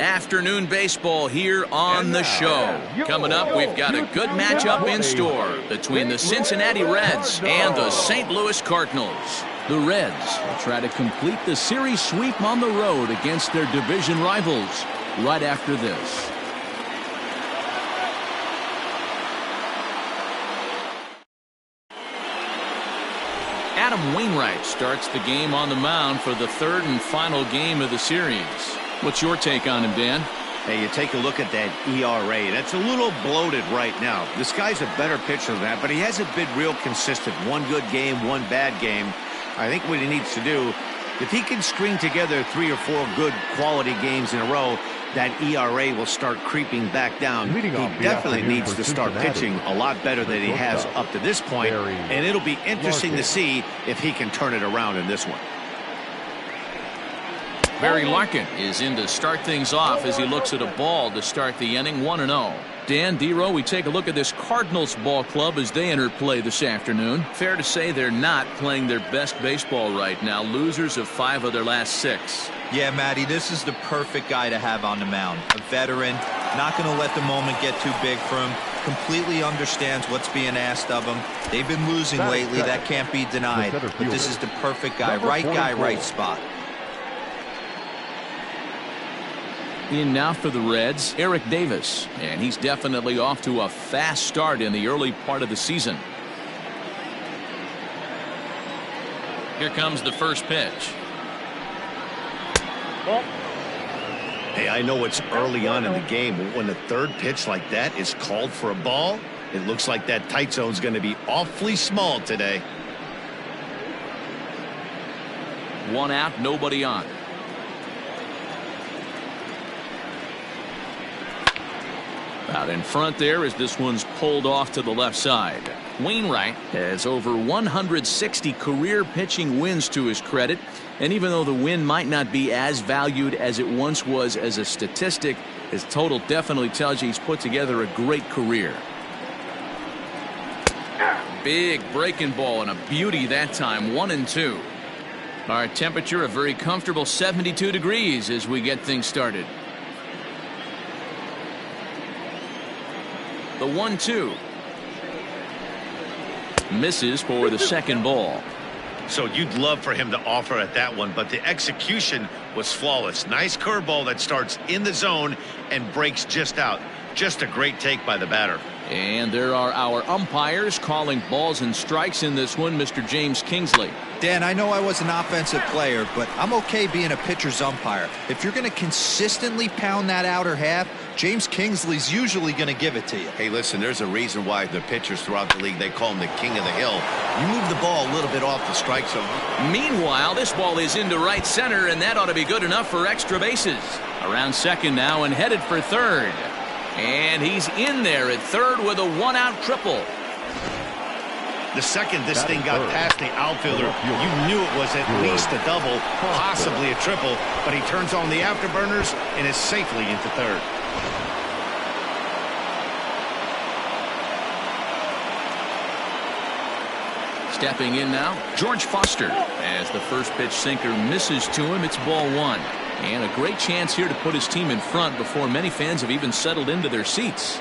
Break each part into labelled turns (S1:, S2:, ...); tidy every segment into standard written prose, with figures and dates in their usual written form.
S1: Afternoon baseball here on the show. Coming up, we've got a good matchup in store between the Cincinnati Reds and the St. Louis Cardinals. The Reds will try to complete the series sweep on the road against their division rivals right after this. Adam Wainwright starts the game on the mound for the third and final game of the series. What's your take on him, Dan?
S2: Hey, you take a look at that ERA. That's a little bloated right now. This guy's a better pitcher than that, but he hasn't been real consistent. One good game, one bad game. I think what he needs to do, if he can string together 3 or 4 good quality games in a row, that ERA will start creeping back down. He definitely needs to start pitching a lot better than he has up to this point, and it'll be interesting to see if he can turn it around in this one.
S1: Barry Larkin is in to start things off as he looks at a ball to start the inning, 1-0. Dan, D-Row, we take a look at this Cardinals ball club as they enter play this afternoon. Fair to say they're not playing their best baseball right now. Losers of 5 of their last 6.
S3: Yeah, Matty, this is the perfect guy to have on the mound. A veteran, not going to let the moment get too big for him. Completely understands what's being asked of him. They've been losing lately. That can't be denied. But this is the perfect guy. Right guy, right spot.
S1: In now for the Reds, Eric Davis, and he's definitely off to a fast start in the early part of the season. Here comes the first pitch.
S2: Hey, I know it's early on in the game, but when the third pitch like that is called for a ball, it looks like that tight zone's going to be awfully small today.
S1: 1 out, nobody on. Out in front there as this one's pulled off to the left side. Wainwright has over 160 career pitching wins to his credit, and even though the win might not be as valued as it once was as a statistic, his total definitely tells you he's put together a great career. Big breaking ball and a beauty that time, 1-2. Our temperature a very comfortable 72 degrees as we get things started. The 1-2 misses for the second ball.
S2: So you'd love for him to offer at that one, but the execution was flawless. Nice curveball that starts in the zone and breaks just out. Just a great take by the batter.
S1: And there are our umpires calling balls and strikes in this one, Mr. James Kingsley.
S3: Dan, I know I was an offensive player, but I'm okay being a pitcher's umpire. If you're going to consistently pound that outer half, James Kingsley's usually going to give it to you.
S2: Hey, listen, there's a reason why the pitchers throughout the league, they call him the king of the hill. You move the ball a little bit off the strike zone.
S1: Meanwhile, this ball is into right center, and that ought to be good enough for extra bases. Around second now and headed for third. And he's in there at third with a 1-out triple.
S2: The second this thing got past the outfielder, you knew it was at least a double, possibly a triple, but he turns on the afterburners and is safely into third.
S1: Stepping in now, George Foster. As the first pitch sinker misses to him, it's ball 1. And a great chance here to put his team in front before many fans have even settled into their seats.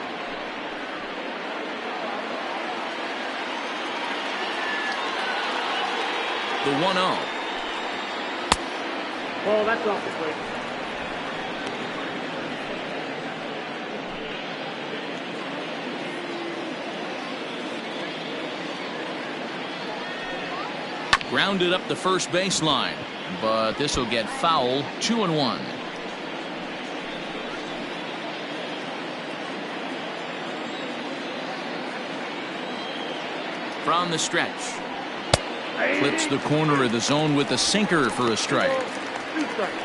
S1: The 1-0.
S4: Oh, that's off the plate.
S1: Grounded up the first baseline, but this will get foul. 2-1. From the stretch. Clips the corner of the zone with a sinker for a strike.
S4: 2 strikes.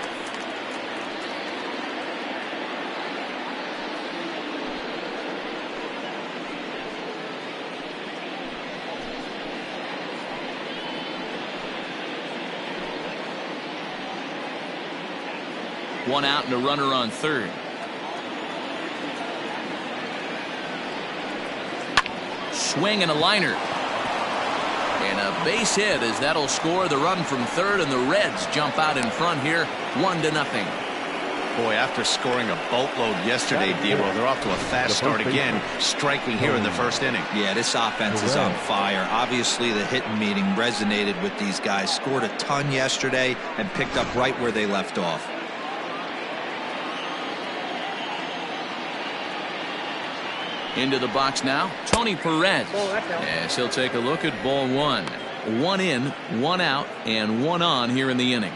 S1: One out and a runner on third. Swing and a liner. And a base hit as that'll score the run from third, and the Reds jump out in front here 1-0.
S2: Boy, after scoring a boatload yesterday, D-Roll, they're off to a fast start again, striking here in the first inning.
S3: Yeah, this offense is on fire. Obviously, the hitting meeting resonated with these guys. Scored a ton yesterday and picked up right where they left off.
S1: Into the box now, Tony Perez. As he'll take a look at ball one. One in, one out, and one on here in the inning.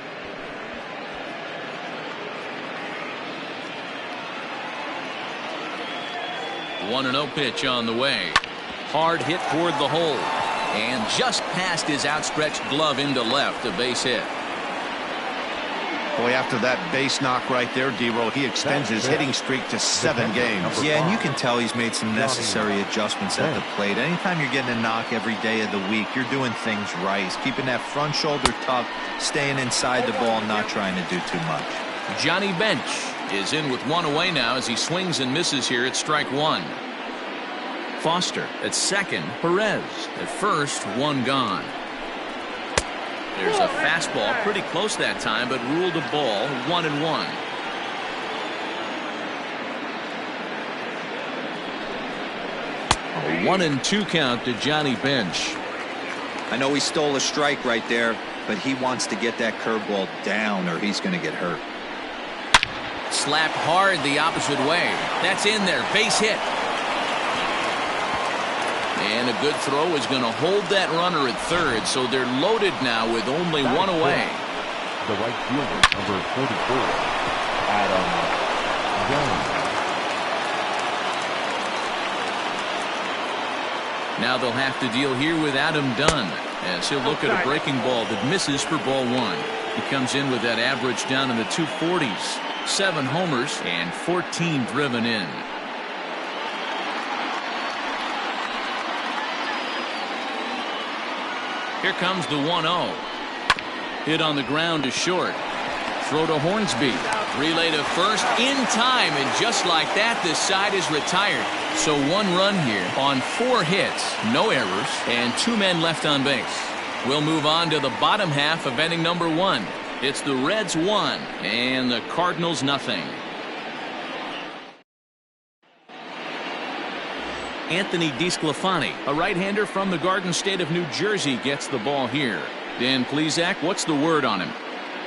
S1: One and 0 pitch on the way. Hard hit toward the hole. And just past his outstretched glove into left, a base hit.
S2: Boy, after that base knock right there, D-Roll, he extends his hitting streak to 7 games.
S3: Yeah, and you can tell he's made some necessary adjustments at the plate. Anytime you're getting a knock every day of the week, you're doing things right. He's keeping that front shoulder tucked, staying inside the ball, not trying to do too much.
S1: Johnny Bench is in with one away now as he swings and misses here at strike one. Foster at second. Perez at first. One gone. There's a fastball pretty close that time, but ruled a ball. 1-1. A 1-2 count to Johnny Bench.
S3: I know he stole a strike right there, but he wants to get that curveball down or he's going to get hurt.
S1: Slapped hard the opposite way. That's in there. Base hit. And a good throw is going to hold that runner at third, so they're loaded now with only one away.
S5: The right fielder, number 44, Adam Young.
S1: Now they'll have to deal here with Adam Dunn as he'll look at a breaking ball that misses for ball one. He comes in with that average down in the 240s. 7 homers and 14 driven in. Here comes the 1-0. Hit on the ground to short. Throw to Hornsby. Relay to first in time, and just like that, this side is retired. So 1 run here on 4 hits, no errors, and 2 men left on base. We'll move on to the bottom half of inning number 1. It's the Reds 1 and the Cardinals nothing. Anthony DeSclafani, a right-hander from the Garden State of New Jersey, gets the ball here. Dan Plesac, what's the word on him?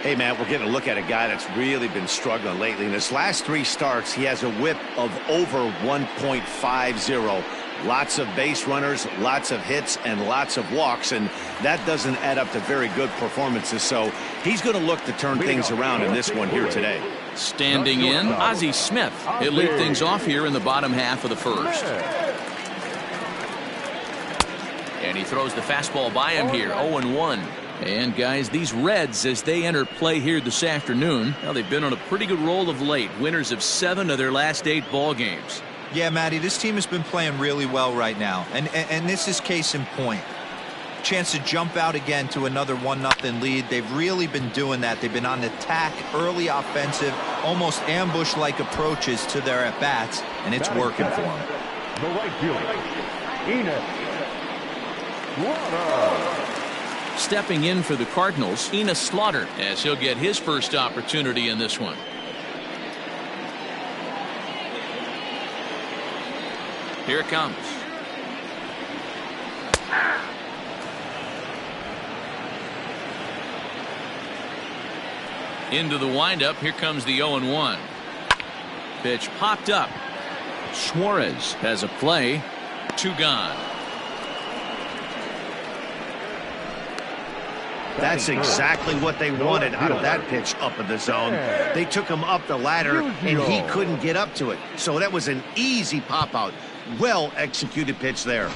S2: Hey, Matt, we're getting a look at a guy that's really been struggling lately. In his last 3 starts, he has a whip of over 1.50. Lots of base runners, lots of hits, and lots of walks, and that doesn't add up to very good performances. So he's going to look to turn things around in this one here today.
S1: Standing in, Ozzie Smith. He'll lead things off here in the bottom half of the first. And he throws the fastball by him here, 0-1. And guys, these Reds, as they enter play here this afternoon, well, they've been on a pretty good roll of late. Winners of 7 of their last 8 ball games.
S3: Yeah, Matty, this team has been playing really well right now, and this is case in point. Chance to jump out again to another 1-0 lead. They've really been doing that. They've been on attack, early offensive, almost ambush-like approaches to their at-bats, and it's working for them.
S5: The right fielder,
S1: Stepping in for the Cardinals, Enos Slaughter, as he'll get his first opportunity in this one. Here it comes. Into the windup. Here comes the 0-1. Pitch popped up. Suarez has a play. 2 gone.
S2: That's exactly what they wanted out of that pitch up in the zone. They took him up the ladder, and he couldn't get up to it. So that was an easy pop-out. Well-executed pitch there.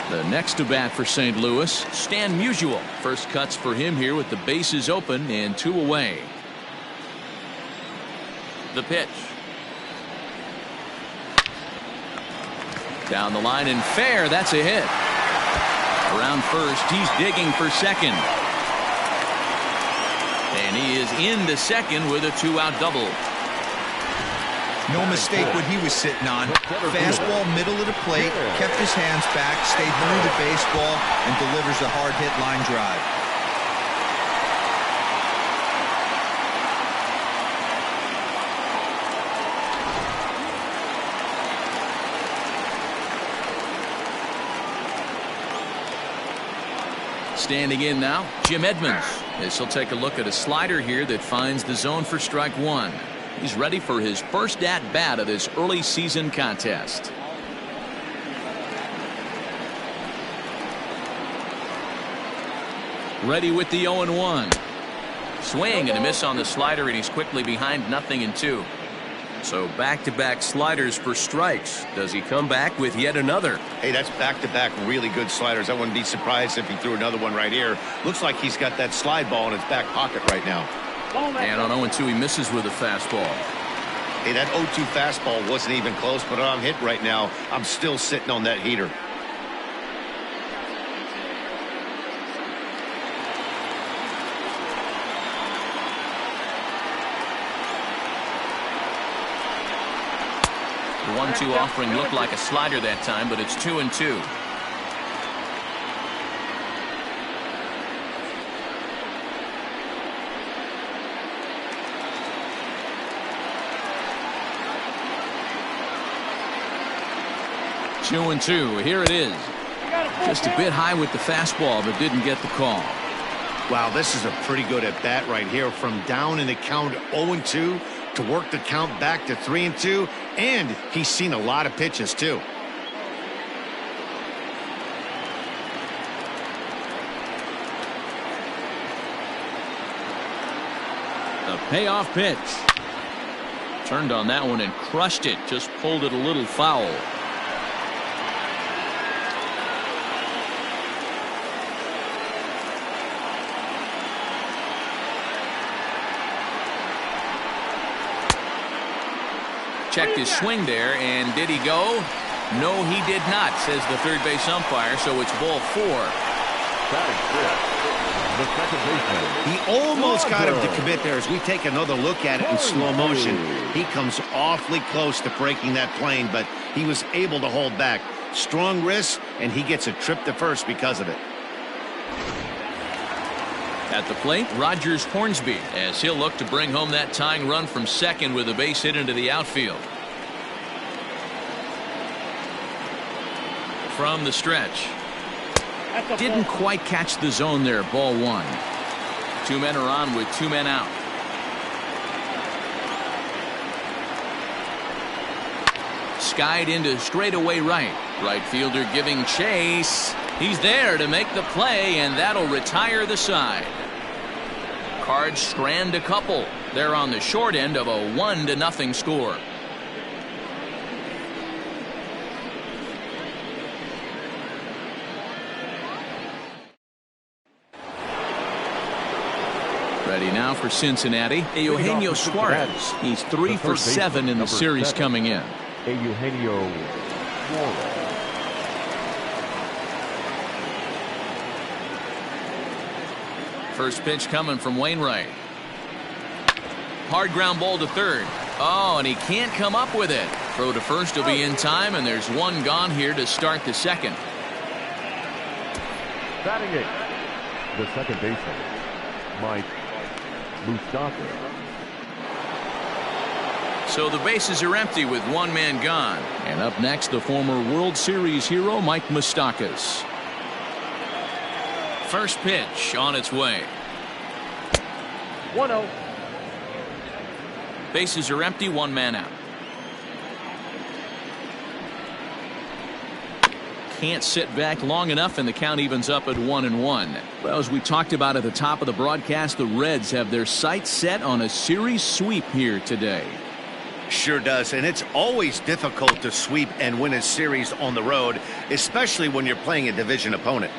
S1: The next to bat for St. Louis, Stan Musial. First cuts for him here with the bases open and 2 away. The pitch. Down the line and fair. That's a hit. Around first, he's digging for second. And he is into second with a 2-out double.
S3: No mistake what he was sitting on. Fastball middle of the plate, kept his hands back, stayed through the baseball, and delivers a hard hit line drive.
S1: Standing in now, Jim Edmonds, as he'll take a look at a slider here that finds the zone for strike one. He's ready for his first at-bat of this early season contest. Ready with the 0-1. Swing and a miss on the slider, and he's quickly behind 0-2. So back-to-back sliders for strikes. Does he come back with yet another?
S2: Hey, that's back-to-back really good sliders. I wouldn't be surprised if he threw another one right here. Looks like he's got that slide ball in his back pocket right now.
S1: And on 0-2, he misses with a fastball.
S2: Hey, that 0-2 fastball wasn't even close, but I'm hit right now. I'm still sitting on that heater.
S1: The 1-2 offering looked like a slider that time, but it's 2-2. Two and two. Here it is. Just a bit high with the fastball, but didn't get the call.
S2: Wow, this is a pretty good at bat right here. From down in the count 0-2 to work the count back to 3-2, and he's seen a lot of pitches too.
S1: The payoff pitch. Turned on that one and crushed it. Just pulled it a little foul. Checked his swing there, and did he go? No, he did not, says the third base umpire, so it's ball four.
S5: The second baseman.
S2: He almost got him to commit there. As we take another look at it in slow motion, he comes awfully close to breaking that plane, but he was able to hold back. Strong wrist, and he gets a trip to first because of it.
S1: At the plate, Rogers Hornsby, as he'll look to bring home that tying run from second with a base hit into the outfield. From the stretch. Didn't quite catch the zone there. Ball one. Two men are on with two men out. Skied into straightaway right. Right fielder giving chase. He's there to make the play, and that'll retire the side. Cards strand a couple. They're on the short end of a 1-0 score. Ready now for Cincinnati. Eugenio Suarez. He's 3 for 7 in the series coming in.
S5: Eugenio Suarez.
S1: First pitch coming from Wainwright. Hard ground ball to third. Oh, and he can't come up with it. Throw to first will be in time, and there's one gone here to start the second.
S5: Batting eighth, the second baseman, Mike Moustakas.
S1: So the bases are empty with one man gone. And up next, the former World Series hero, Mike Moustakas. First pitch on its way.
S4: 1-0.
S1: Bases are empty, one man out. Can't sit back long enough, and the count evens up at 1-1. Well, as we talked about at the top of the broadcast, the Reds have their sights set on a series sweep here today.
S2: Sure does, and it's always difficult to sweep and win a series on the road, especially when you're playing a division opponent.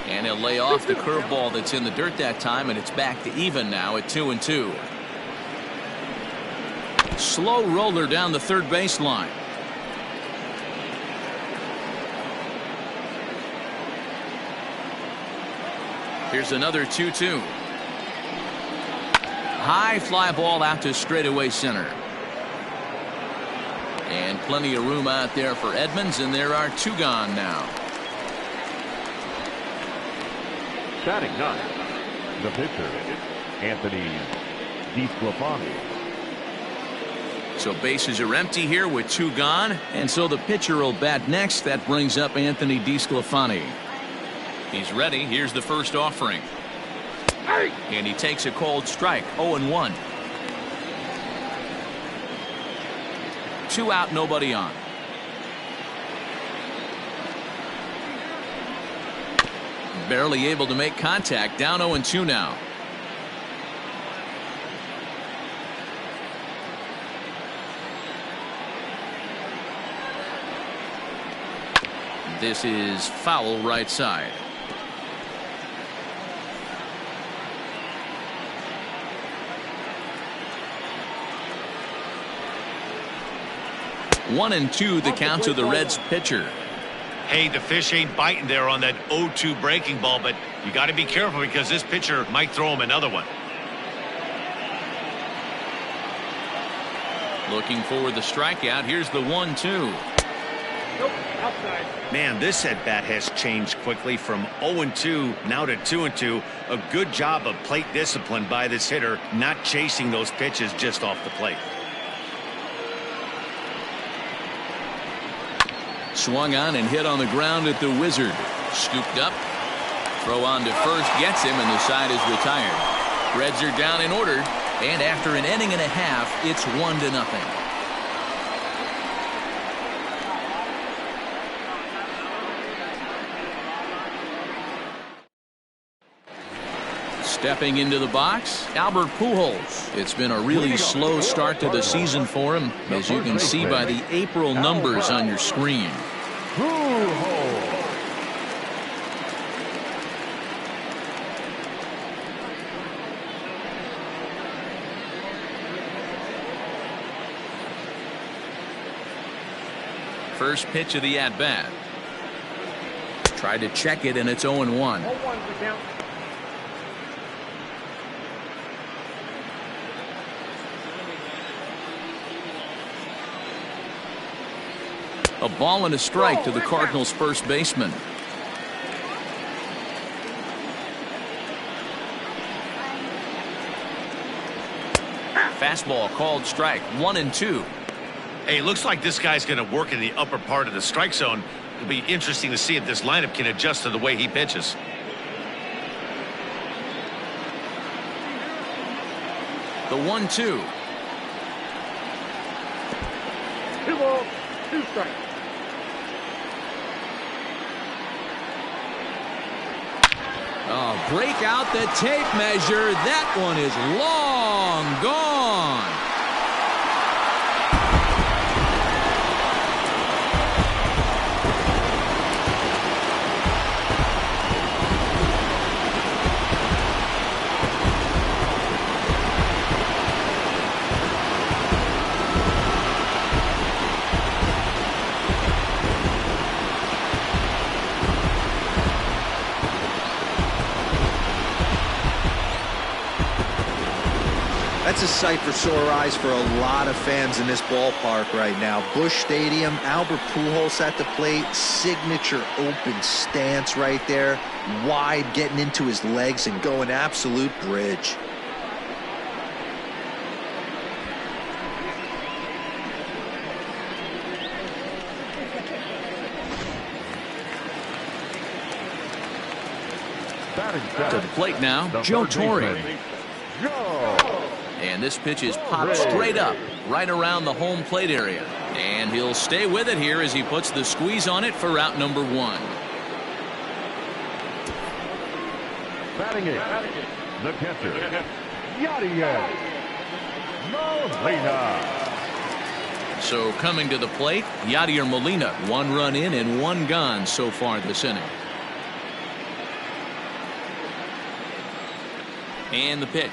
S1: And he'll lay off the curveball that's in the dirt that time, and it's back to even now at 2-2. Slow roller down the third baseline. Here's another 2-2. High fly ball out to straightaway center. And plenty of room out there for Edmonds, and there are two gone now.
S5: Batting ninth, the pitcher, Anthony DeSclafani.
S1: So bases are empty here with 2 gone, and so the pitcher will bat next. That brings up Anthony DeSclafani. He's ready. Here's the first offering. And he takes a cold strike. 0-1. 2 out, nobody on. Barely able to make contact. Down 0-2 now. This is foul right side. One and two, the count to the Reds pitcher.
S2: Hey, the fish ain't biting there on that 0-2 breaking ball, but you got to be careful because this pitcher might throw him another one.
S1: Looking for the strikeout. Here's the 1-2.
S4: Nope, outside.
S2: Man, this at-bat has changed quickly from 0-2 now to 2-2. A good job of plate discipline by this hitter, not chasing those pitches just off the plate.
S1: Swung on and hit on the ground at the Wizard. Scooped up. Throw on to first, gets him, and the side is retired. Reds are down in order, and after an inning and a half, it's 1-0. Stepping into the box, Albert Pujols. It's been a really slow start to the season for him, as you can see by the April numbers on your screen. First pitch of the at-bat. Tried to check it, and it's 0-1.
S4: 0-1 the count.
S1: A ball and a strike to the Cardinals' first baseman. Fastball called strike. 1-2.
S2: Hey, looks like this guy's going to work in the upper part of the strike zone. It'll be interesting to see if this lineup can adjust to the way he pitches.
S1: The 1-2.
S4: 2 balls, 2 strikes.
S1: Oh, break out the tape measure. That one is long gone.
S3: That's a sight for sore eyes for a lot of fans in this ballpark right now. Busch Stadium, Albert Pujols at the plate, signature open stance right there, wide, getting into his legs and going absolute bridge.
S1: To the plate now, Joe Torre. And this pitch is popped straight up, right around the home plate area. And he'll stay with it here as he puts the squeeze on it for out number 1.
S5: Batting it, the catcher, Yadier Molina.
S1: So coming to the plate, Yadier Molina. 1 run in and 1 gone so far this inning. And the pitch.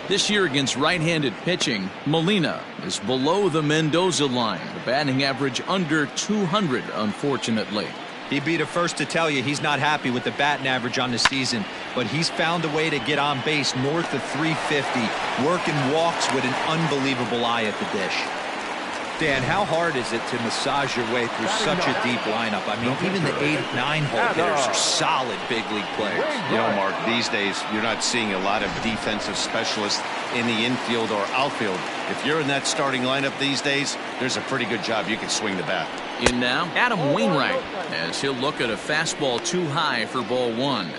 S1: This year against right-handed pitching, Molina is below the Mendoza line. The batting average under 200, unfortunately.
S3: He'd be the first to tell you he's not happy with the batting average on the season, but he's found a way to get on base north of 350, working walks with an unbelievable eye at the dish. Dan, how hard is it to massage your way through such a deep lineup? I mean, even the 8-9 hole hitters are solid big league players.
S2: You know, Mark, these days you're not seeing a lot of defensive specialists in the infield or outfield. If you're in that starting lineup these days, there's a pretty good job you can swing the bat.
S1: In now, Adam Wainwright, as he'll look at a fastball too high for ball one.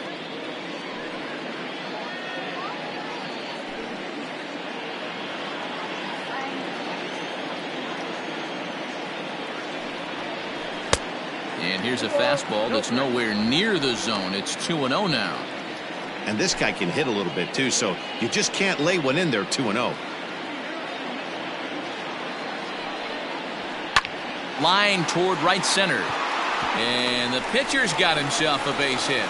S1: And here's a fastball that's nowhere near the zone. It's 2-0 now.
S2: And this guy can hit a little bit too, so you just can't lay one in there 2-0.
S1: Line toward right center. And the pitcher's got himself a base hit.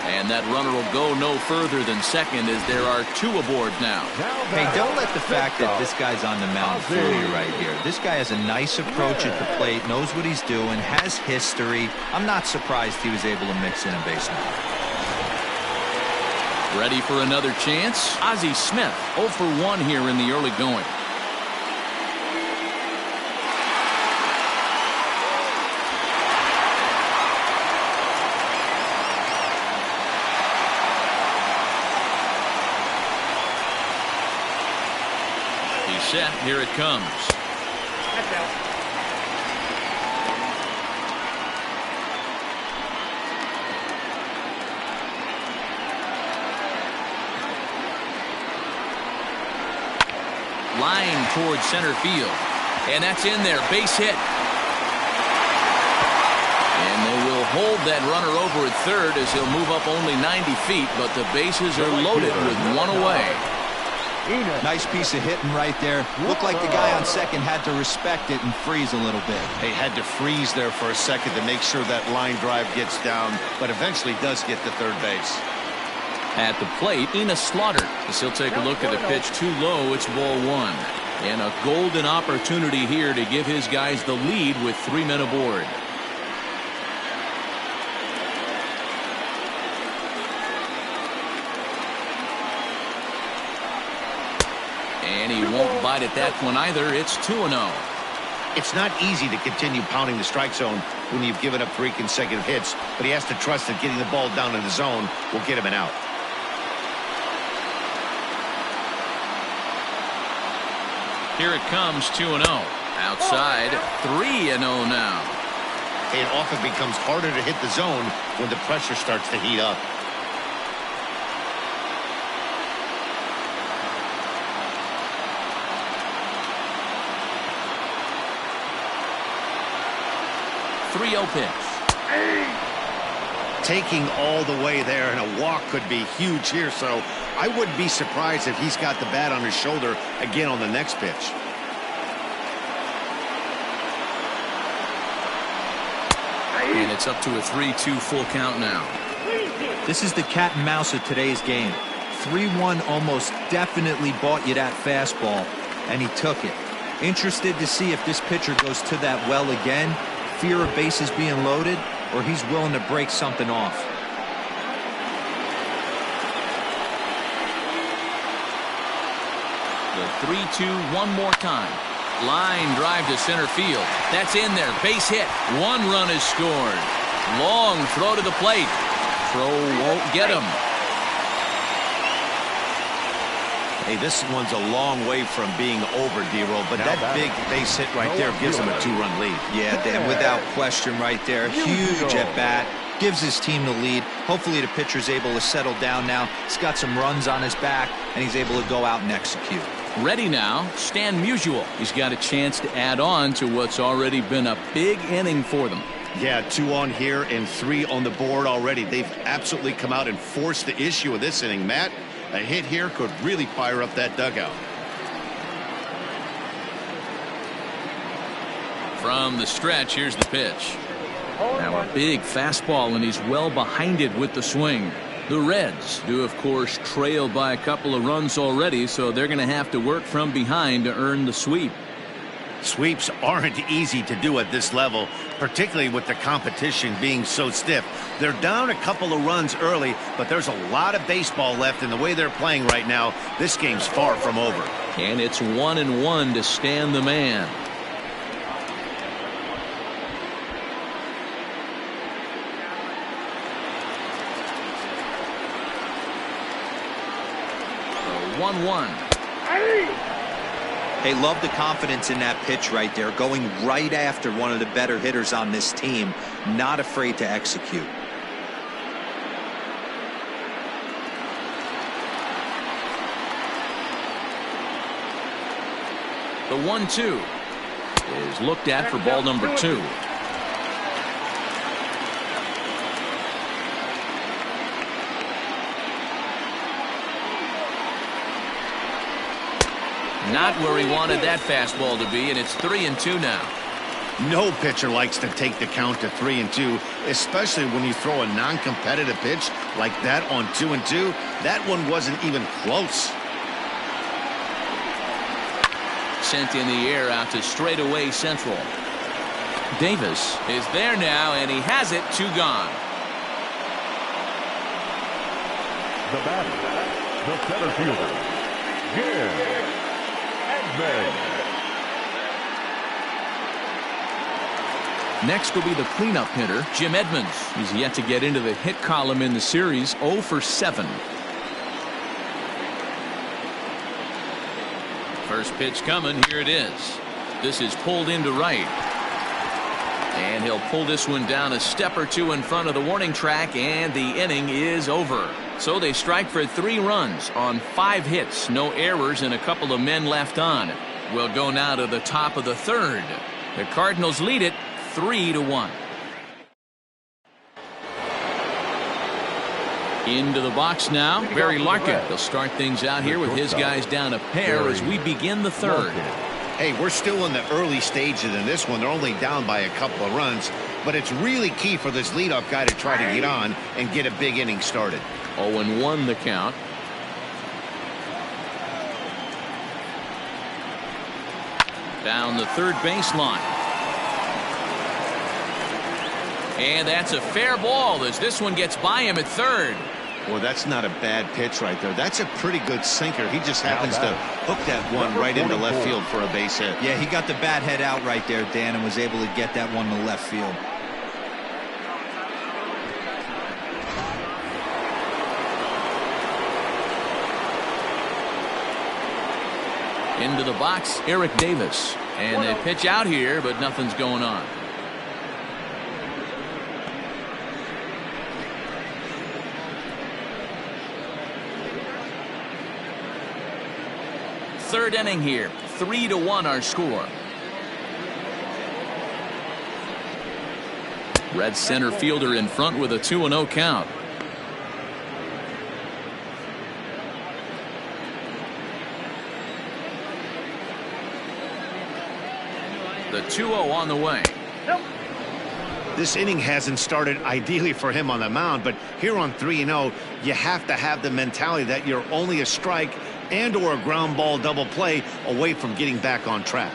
S1: And that runner will go no further than second as there are two aboard now.
S3: Hey, don't let the fact that this guy's on the mound fool you right here. This guy has a nice approach at the plate, knows what he's doing, has history. I'm not surprised he was able to mix in a base hit.
S1: Ready for another chance? Ozzie Smith 0 for 1 here in the early going. Set. Here it comes.
S4: That's out.
S1: Line towards center field. And that's in there. Base hit. And they will hold that runner over at third as he'll move up only 90 feet, but the bases are loaded with one away.
S3: Nice piece of hitting right there. Looked like the guy on second had to respect it and freeze a little bit.
S2: He had to freeze there for a second to make sure that line drive gets down, but eventually does get to third base.
S1: At the plate, Enos Slaughter, as he'll take a look at the pitch too low. It's ball one. And a golden opportunity here to give his guys the lead with 3 men aboard. And he won't bite at that one either. It's 2-0.
S2: It's not easy to continue pounding the strike zone when you've given up 3 consecutive hits, but he has to trust that getting the ball down in the zone will get him an out.
S1: Here it comes, 2-0. Outside, 3-0 now.
S2: It often becomes harder to hit the zone when the pressure starts to heat up.
S1: Pitch.
S2: Taking all the way there, and a walk could be huge here, so I wouldn't be surprised if he's got the bat on his shoulder again on the next pitch.
S1: And it's up to a 3-2 full count now.
S3: This is the cat and mouse of today's game. 3-1 almost definitely bought you that fastball, and he took it. Interested to see if this pitcher goes to that well again. Fear of bases being loaded, or he's willing to break something off.
S1: The 3-2 one more time. Line drive to center field. That's in there. Base hit. 1 run is scored. Long throw to the plate. Throw won't get him.
S2: Hey, this one's a long way from being over, D-Roll, but that big base hit right there gives him a 2-run lead.
S3: Yeah, Dan, without question right there. Huge at bat. Gives his team the lead. Hopefully the pitcher's able to settle down now. He's got some runs on his back, and he's able to go out and execute.
S1: Ready now, Stan Musial. He's got a chance to add on to what's already been a big inning for them.
S2: Yeah, 2 on here and 3 on the board already. They've absolutely come out and forced the issue of this inning, Matt. A hit here could really fire up that dugout.
S1: From the stretch, here's the pitch. Now a big fastball, and he's well behind it with the swing. The Reds do, of course, trail by a couple of runs already, so they're going to have to work from behind to earn the sweep.
S2: Sweeps aren't easy to do at this level, particularly with the competition being so stiff. They're down a couple of runs early, but there's a lot of baseball left in the way they're playing right now. This game's far from over.
S1: And it's 1-1 to Stan the man. 1-1.
S3: Hey, love the confidence in that pitch right there, going right after one of the better hitters on this team, not afraid to execute.
S1: The 1-2 is looked at for ball number 2. Not where he wanted that fastball to be, and it's 3-2 now.
S2: No pitcher likes to take the count to 3-2, especially when you throw a non-competitive pitch like that on 2-2. That one wasn't even close.
S1: Sent in the air out to straightaway central. Davis is there now, and he has it. 2 gone.
S5: The batter, the center fielder, Edmonds.
S1: Next will be the cleanup hitter, Jim Edmonds. He's yet to get into the hit column in the series, 0 for 7. First pitch coming, here it is. This is pulled into right. And he'll pull this one down a step or 2 in front of the warning track, and the inning is over. So they strike for 3 runs on 5 hits, no errors, and a couple of men left on. We'll go now to the top of the 3rd. The Cardinals lead it 3-1. Into the box now, Barry Larkin. They'll start things out here with his guys down a pair as we begin the 3rd.
S2: Hey, we're still in the early stages in this one. They're only down by a couple of runs, but it's really key for this leadoff guy to try to get on and get a big inning started.
S1: 0-1 the count. Down the third baseline. And that's a fair ball as this one gets by him at third.
S2: Well, that's not a bad pitch right there. That's a pretty good sinker. He just happens to hook that one right into left field for a base hit.
S3: Yeah, he got the bat head out right there, Dan, and was able to get that one to left field.
S1: Into the box, Eric Davis. And they pitch out here, but nothing's going on. Third inning here, 3-1 our score. Red center fielder in front with a 2-0 count. The 2-0 on the way.
S2: This inning hasn't started ideally for him on the mound, but here on 3-0, you have to have the mentality that you're only a strike and or a ground ball double play away from getting back on track.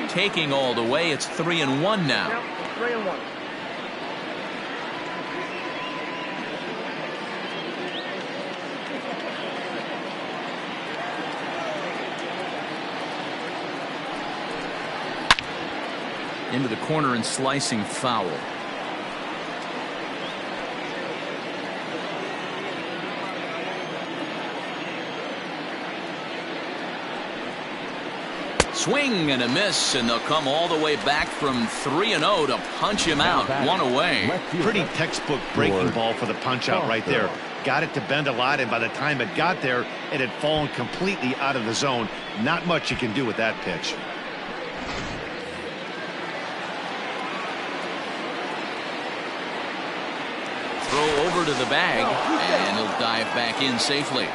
S1: Taking all the way, it's 3-1 now.
S4: 3-1.
S1: Into the corner and slicing foul. Swing and a miss, and they'll come all the way back from 3-0 to punch him out. 1 away.
S2: Pretty textbook breaking ball for the punch out right there. Got it to bend a lot, and by the time it got there, it had fallen completely out of the zone. Not much you can do with that pitch.
S1: Throw over to the bag, and he'll dive back in safely.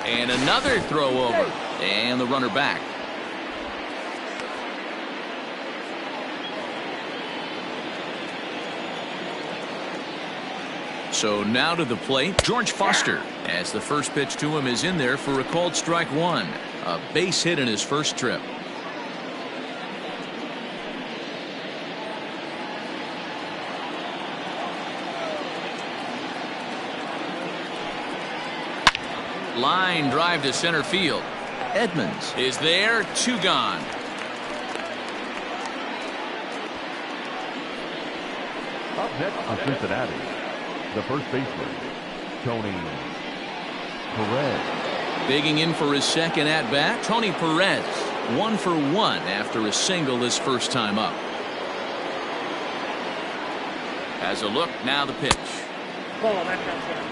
S1: And another throw over, and the runner back. So now to the plate, George Foster, as the first pitch to him is in there for a called strike 1. A base hit in his first trip. Line drive to center field. Edmonds is there, 2 gone.
S5: Next for Cincinnati, the first baseman, Tony Perez.
S1: Bigging in for his second at-bat, Tony Perez. 1 for 1 after a single his first time up. As a look, now the pitch.
S4: Ball, that's outside.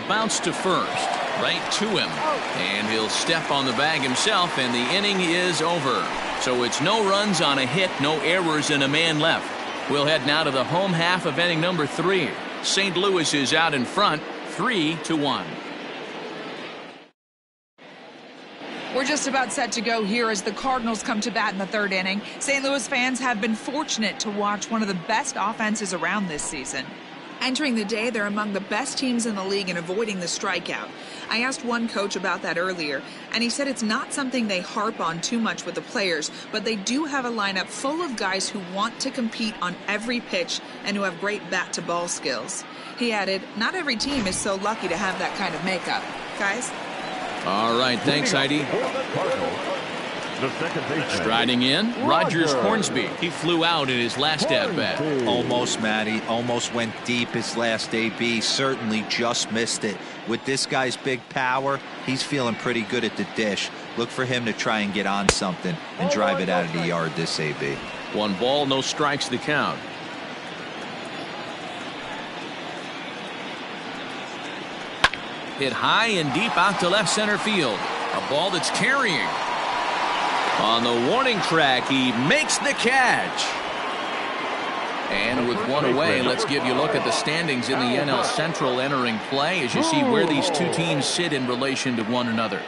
S1: Bounce to first, right to him, and he'll step on the bag himself, and the inning is over. So it's no runs on a hit, no errors, and a man left. We'll head now to the home half of inning number 3. St. Louis is out in front, 3-1.
S6: We're just about set to go here as the Cardinals come to bat in the 3rd inning. St. Louis fans have been fortunate to watch one of the best offenses around this season. Entering the day, they're among the best teams in the league in avoiding the strikeout. I asked one coach about that earlier, and he said it's not something they harp on too much with the players, but they do have a lineup full of guys who want to compete on every pitch and who have great bat-to-ball skills. He added, not every team is so lucky to have that kind of makeup. Guys?
S1: All right, thanks, Heidi.
S5: The second baseman.
S1: Striding in, Rogers Hornsby. He flew out in his last at-bat.
S3: Almost, Matty. Almost went deep his last AB. Certainly just missed it. With this guy's big power, he's feeling pretty good at the dish. Look for him to try and get on something and drive it out of the yard this AB.
S1: 1 ball, no strikes the count. Hit high and deep out to left center field. A ball that's carrying. On the warning track, he makes the catch. And with 1 away, let's give you a look at the standings in the NL Central entering play as you see where these two teams sit in relation to one another.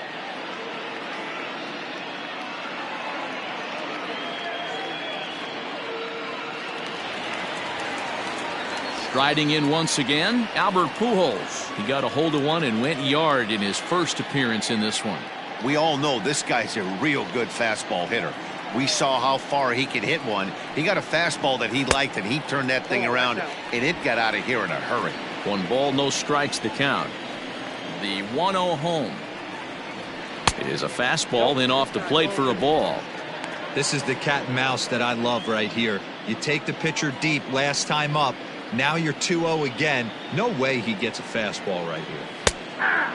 S1: Striding in once again, Albert Pujols. He got a hold of one and went yard in his first appearance in this one.
S2: We all know this guy's a real good fastball hitter. We saw how far he could hit one. He got a fastball that he liked, and he turned that thing around, and it got out of here in a hurry.
S1: 1 ball, no strikes the count. The 1-0 home. It is a fastball, then off the plate for a ball.
S3: This is the cat and mouse that I love right here. You take the pitcher deep last time up. Now you're 2-0 again. No way he gets a fastball right here.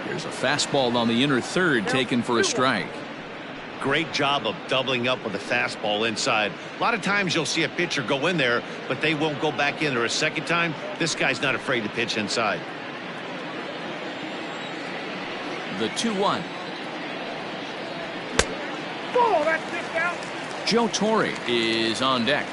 S1: There's a fastball on the inner third taken for a strike.
S2: Great job of doubling up with the fastball inside. A lot of times you'll see a pitcher go in there, but they won't go back in there a second time. This guy's not afraid to pitch inside.
S1: The 2-1.
S4: Ball, that's kicked out.
S1: Joe Torre is on deck.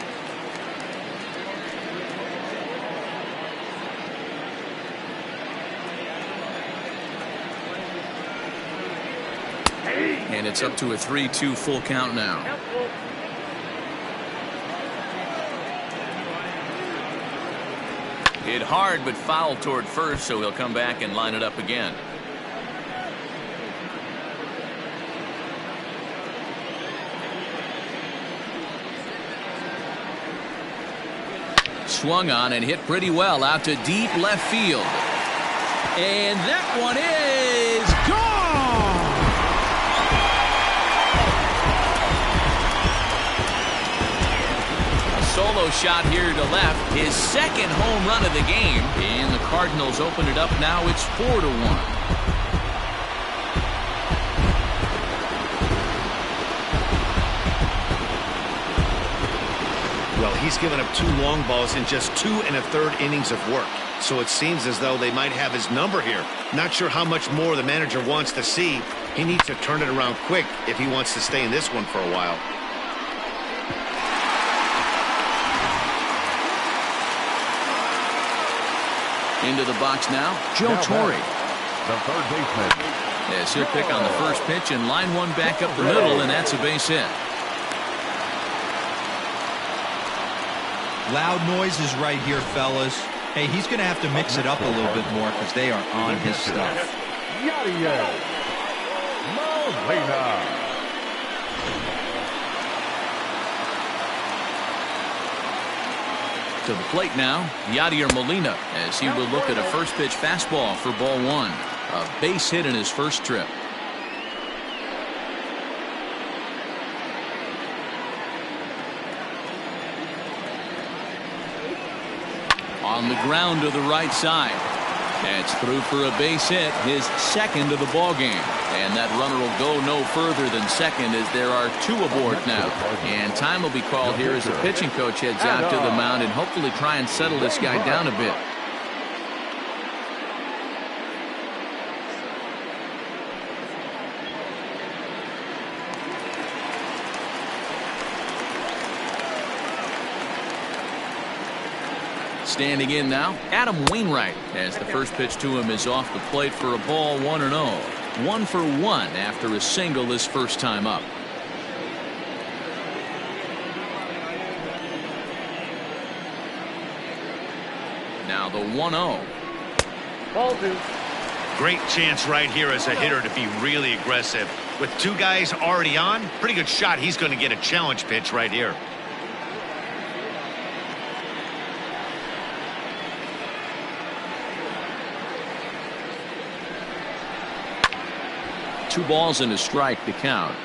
S1: And it's up to a 3-2 full count now. Hit hard but foul toward first, so he'll come back and line it up again. Swung on and hit pretty well out to deep left field. And that one is gone! Solo shot here to left, his second home run of the game, and the Cardinals open it up. Now it's 4-1.
S2: Well, he's given up 2 long balls in just 2 1/3 innings of work, so it seems as though they might have his number here. Not sure how much more the manager wants to see. He needs to turn it around quick if he wants to stay in this one for a while.
S1: Into the box now, Joe Torre.
S5: The third baseman.
S1: Yes, he'll pick on the first pitch and line one back up the middle, and that's a base hit.
S3: Loud noises right here, fellas. Hey, he's going to have to mix it up a little bit more because they are on his stuff.
S5: Yadier Molina.
S1: To the plate now, Yadier Molina, as he will look at a first pitch fastball for ball 1. A base hit in his first trip. On the ground to the right side. That's through for a base hit, his second of the ball game. And that runner will go no further than second as there are 2 aboard now. And time will be called here as the pitching coach heads out to the mound and hopefully try and settle this guy down a bit. Standing in now, Adam Wainwright, as the first pitch to him is off the plate for a ball, 1-0. 1 for 1 after a single his first time up. Now the 1-0.
S4: Ball 2.
S2: Great chance right here as a hitter to be really aggressive. With 2 guys already on, pretty good shot. He's going to get a challenge pitch right here.
S1: Two balls and a strike to count.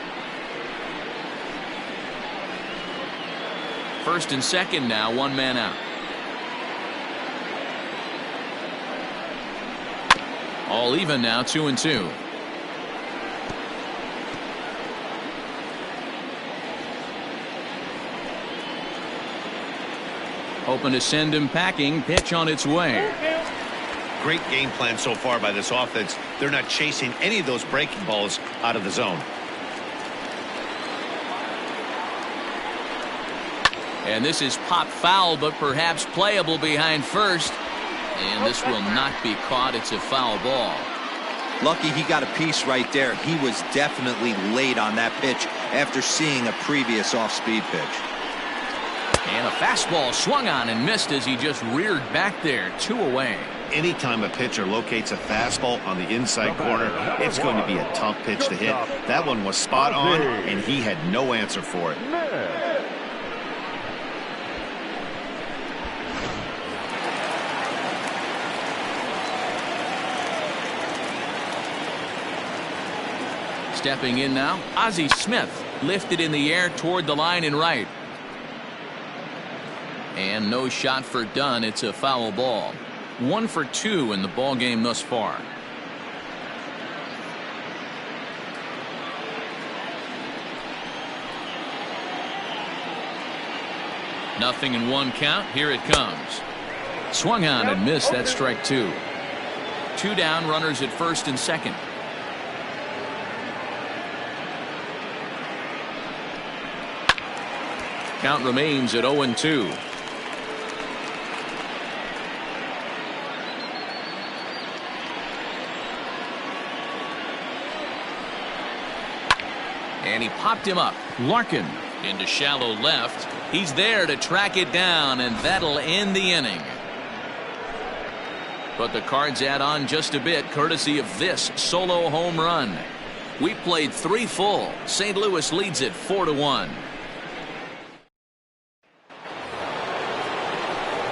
S1: First and second now, 1 man out. All even now, 2-2. Hoping to send him packing. Pitch on its way.
S2: Great game plan so far by this offense. They're not chasing any of those breaking balls out of the zone.
S1: And this is pop foul, but perhaps playable behind first. And this will not be caught. It's a foul ball.
S3: Lucky he got a piece right there. He was definitely late on that pitch after seeing a previous off-speed pitch.
S1: And a fastball swung on and missed as he just reared back there. 2 away.
S2: Anytime a pitcher locates a fastball on the inside corner, it's going to be a tough pitch to hit. That one was spot on, and he had no answer for it.
S1: Stepping in now, Ozzie Smith lifted in the air toward the line and right. And no shot for Dunn. It's a foul ball. 1 for 2 in the ball game thus far. Nothing in 1 count. Here it comes. Swung on and missed. That's strike 2. 2 down, runners at first and second. Count remains at 0-2. And he popped him up. Larkin into shallow left. He's there to track it down, and that'll end the inning. But the Cards add on just a bit, courtesy of this solo home run. We played 3 full. St. Louis leads it 4-1.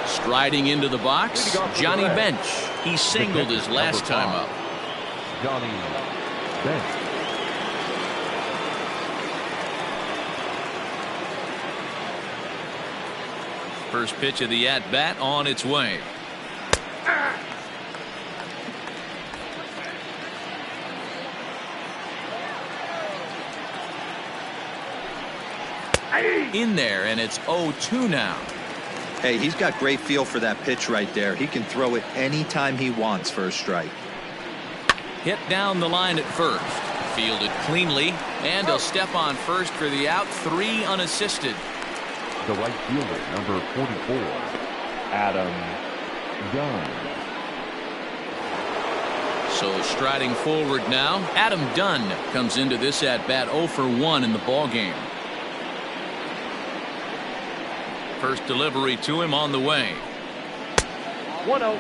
S1: Striding into the box, Johnny Bench. He singled his last time up.
S5: Johnny Bench.
S1: First pitch of the at-bat on its way. In there, and it's 0-2 now.
S3: Hey, he's got great feel for that pitch right there. He can throw it anytime he wants for a strike.
S1: Hit down the line at first. Fielded cleanly, and he'll step on first for the out. 3 unassisted.
S5: The right fielder, number 44, Adam Dunn.
S1: So striding forward now, Adam Dunn comes into this at-bat 0 for 1 in the ballgame. First delivery to him on the way.
S4: 1-0.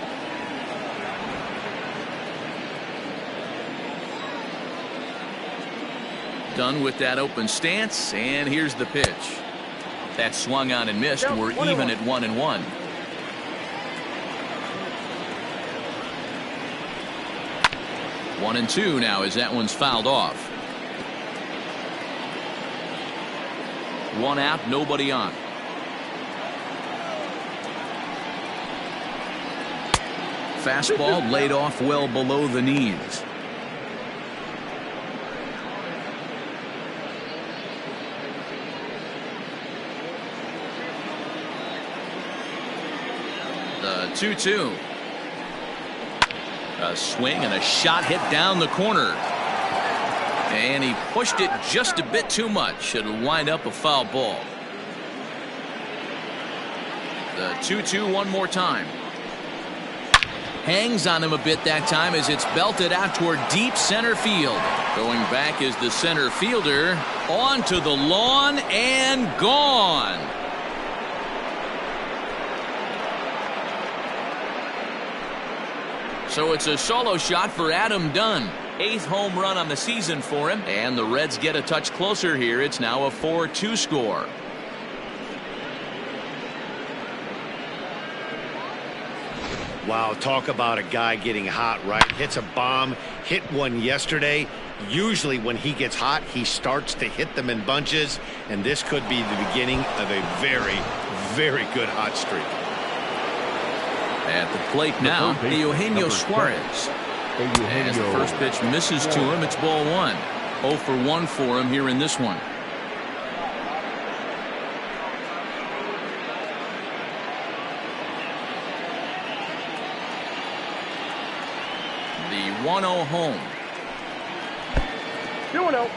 S1: Dunn with that open stance, and here's the pitch. That swung on and missed. We're even at 1-1. One and 2 now as that one's fouled off. 1 out, nobody on. Fastball laid off well below the knees. The 2-2. A swing and a shot hit down the corner. And he pushed it just a bit too much. It'll wind up a foul ball. The 2-2 one more time. Hangs on him a bit that time as it's belted out toward deep center field. Going back is the center fielder. Onto the lawn and gone. So it's a solo shot for Adam Dunn. 8th home run on the season for him. And the Reds get a touch closer here. It's now a 4-2 score.
S2: Wow, talk about a guy getting hot, right? Hits a bomb, hit one yesterday. Usually when he gets hot, he starts to hit them in bunches, and this could be the beginning of a very, very good hot streak.
S1: At the plate now, Eugenio Suarez. As the first pitch misses to him, it's ball 1. 0 for 1 for him here in this one. The 1-0 home.
S4: 2-0.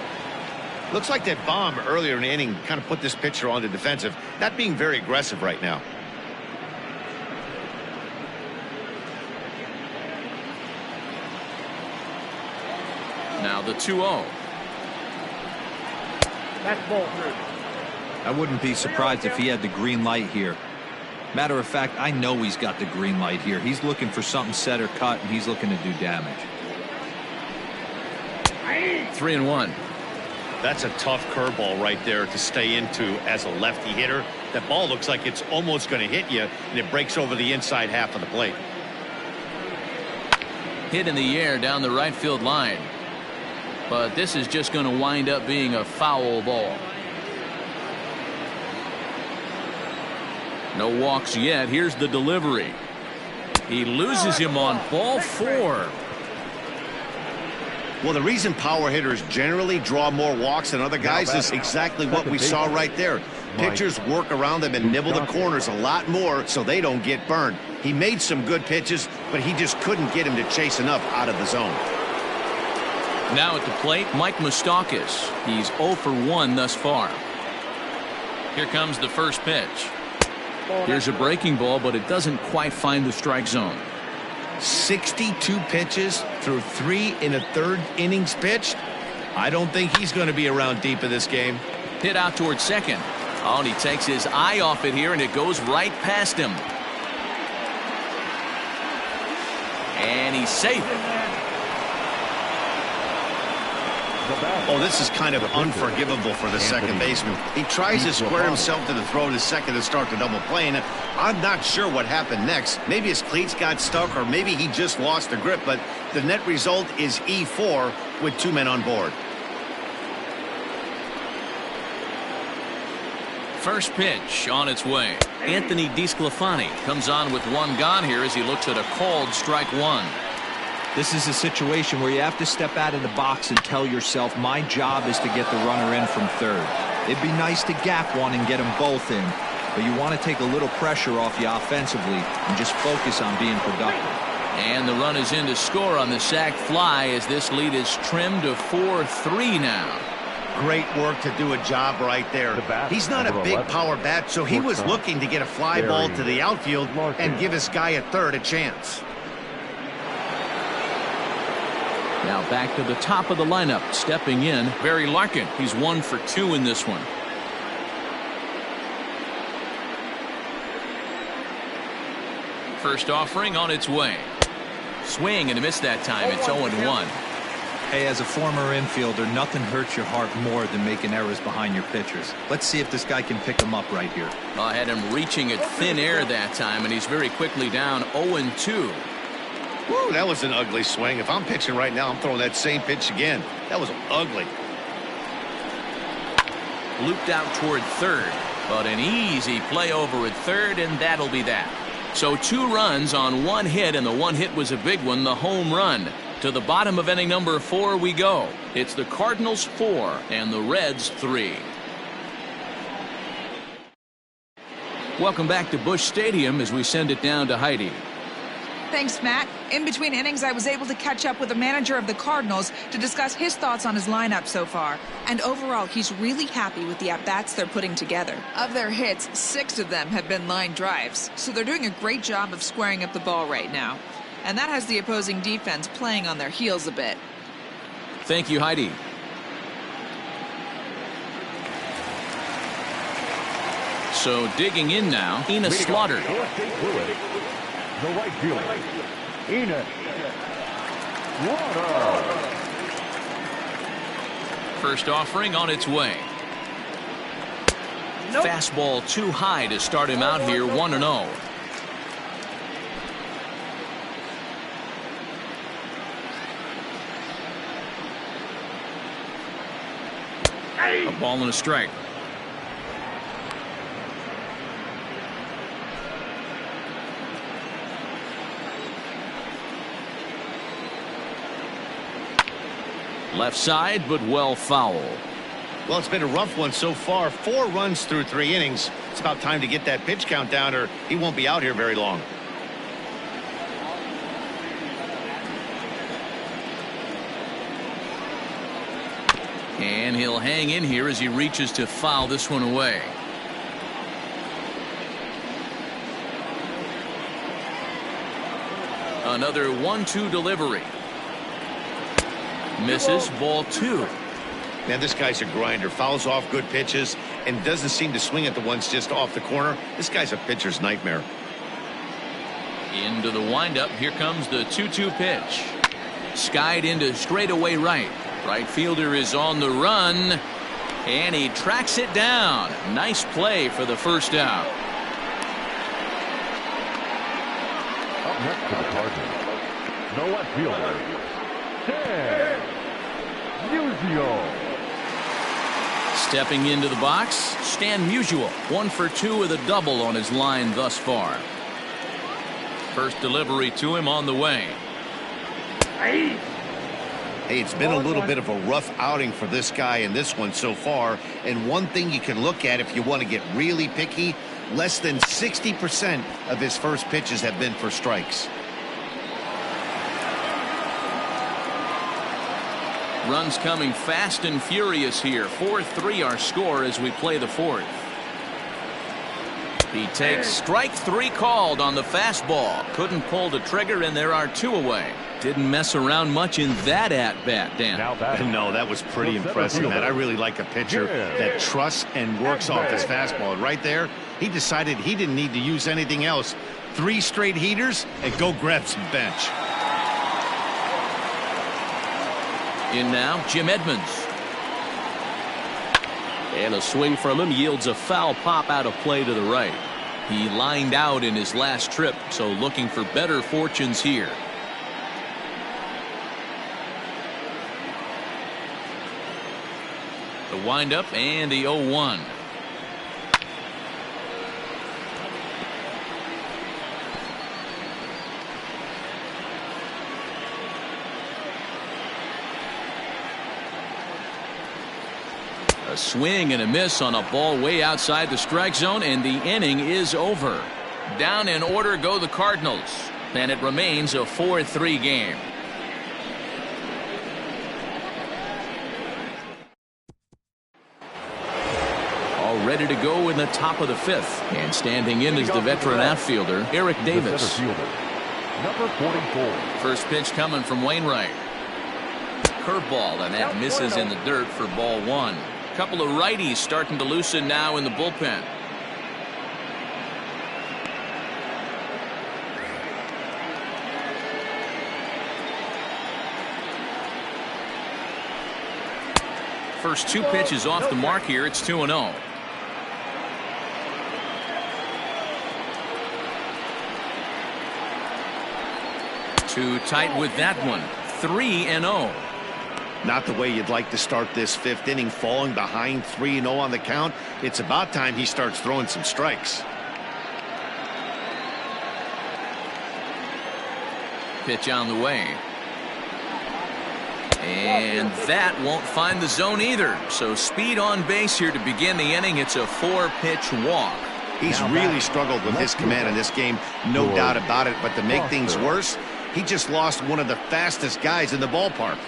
S2: Looks like that bomb earlier in the inning kind of put this pitcher on the defensive, not being very aggressive right now.
S1: Now the 2-0.
S4: That's ball 3.
S3: I wouldn't be surprised if he had the green light here. Matter of fact, I know he's got the green light here. He's looking for something set or cut, and he's looking to do damage.
S1: 3-1.
S2: That's a tough curveball right there to stay into as a lefty hitter. That ball looks like it's almost going to hit you, and it breaks over the inside half of the plate.
S1: Hit in the air down the right field line. But this is just going to wind up being a foul ball. No walks yet. Here's the delivery. He loses him on ball 4.
S2: Well, the reason power hitters generally draw more walks than other guys is exactly what we saw right there. Pitchers work around them and nibble the corners a lot more so they don't get burned. He made some good pitches, but he just couldn't get him to chase enough out of the zone.
S1: Now at the plate, Mike Moustakas. He's 0 for 1 thus far. Here comes the first pitch. Here's a breaking ball, but it doesn't quite find the strike zone.
S2: 62 pitches through 3 1/3 innings pitched. I don't think he's going to be around deep in this game.
S1: Hit out towards second. Oh, and he takes his eye off it here, and it goes right past him. And he's safe.
S2: Oh, this is kind of unforgivable for the second baseman. He tries to square himself to the throw to second to start the double play, and I'm not sure what happened next. Maybe his cleats got stuck, or maybe he just lost the grip, but the net result is E4 with 2 men on board.
S1: First pitch on its way. Anthony DeSclafani comes on with 1 gone here as he looks at a called strike 1.
S3: This is a situation where you have to step out of the box and tell yourself, my job is to get the runner in from third. It'd be nice to gap one and get them both in, but you want to take a little pressure off you offensively and just focus on being productive.
S1: And the run is in to score on the sac fly as this lead is trimmed to 4-3 now.
S2: Great work to do a job right there. He's not a big power bat, so he was looking to get a fly ball to the outfield and give his guy at third a chance.
S1: Now back to the top of the lineup, stepping in, Barry Larkin. He's 1 for 2 in this one. First offering on its way. Swing and a miss that time. It's 0-1.
S3: Hey, as a former infielder, nothing hurts your heart more than making errors behind your pitchers. Let's see if this guy can pick them up right here.
S1: I had him reaching at thin air that time, and he's very quickly down 0-2.
S2: Woo, that was an ugly swing. If I'm pitching right now, I'm throwing that same pitch again. That was ugly.
S1: Looped out toward third, but an easy play over at third, and that'll be that. So 2 runs on 1 hit, and the 1 hit was a big one, the home run. To the bottom of inning number 4 we go. It's the Cardinals 4 and the Reds 3. Welcome back to Busch Stadium as we send it down to Heidi.
S6: Thanks, Matt. In between innings, I was able to catch up with the manager of the Cardinals to discuss his thoughts on his lineup so far. And overall, he's really happy with the at-bats they're putting together. Of their hits, 6 of them have been line drives, so they're doing a great job of squaring up the ball right now. And that has the opposing defense playing on their heels a bit.
S1: Thank you, Heidi. So digging in now, Enos Slaughter.
S5: The right fielder, Enos Slaughter.
S1: First offering on its way. Nope. Fastball too high to start him out here, 1-0. A ball and a strike. Left side, but well foul.
S2: Well, it's been a rough one so far. 4 runs through 3 innings. It's about time to get that pitch count down, or he won't be out here very long.
S1: And he'll hang in here as he reaches to foul this one away. Another 1-2 delivery. Misses, ball 2.
S2: Man, this guy's a grinder. Fouls off good pitches and doesn't seem to swing at the ones just off the corner. This guy's a pitcher's nightmare.
S1: Into the windup. Here comes the 2-2 pitch. Skied into straightaway right. Right fielder is on the run, and he tracks it down. Nice play for the first out.
S5: Up next to the Cardinals, the left fielder, Stan Musial.
S1: Stepping into the box, Stan Musial, 1 for 2 with a double on his line thus far. First delivery to him on the way.
S2: Hey, it's been a little bit of a rough outing for this guy in this one so far. And one thing you can look at if you want to get really picky, less than 60% of his first pitches have been for strikes.
S1: Runs coming fast and furious here. 4-3 our score as we play the 4th. He takes strike 3 called on the fastball. Couldn't pull the trigger, and there are 2 away. Didn't mess around much in that at-bat, Dan.
S2: No, that was pretty impressive, man. I really like a pitcher that trusts and works off his fastball. Right there, he decided he didn't need to use anything else. 3 straight heaters and go grab some bench.
S1: In now, Jim Edmonds. And a swing from him yields a foul pop out of play to the right. He lined out in his last trip, so looking for better fortunes here. The windup and the 0-1. A swing and a miss on a ball way outside the strike zone, and the inning is over. Down in order go the Cardinals, and it remains a 4-3 game. All ready to go in the top of the 5th, and standing in is the veteran outfielder Eric Davis.
S5: Number 44.
S1: First pitch coming from Wainwright. Curveball, and that misses in the dirt for ball 1. Couple of righties starting to loosen now in the bullpen. First 2 pitches off the mark here. It's 2-0. Too tight with that one. 3-0.
S2: Not the way you'd like to start this 5th inning, falling behind 3-0 on the count. It's about time he starts throwing some strikes.
S1: Pitch on the way. And that won't find the zone either. So speed on base here to begin the inning. It's a 4-pitch walk.
S2: He's really struggled with his command in this game, no doubt about it. But to make things worse, he just lost one of the fastest guys in the ballpark.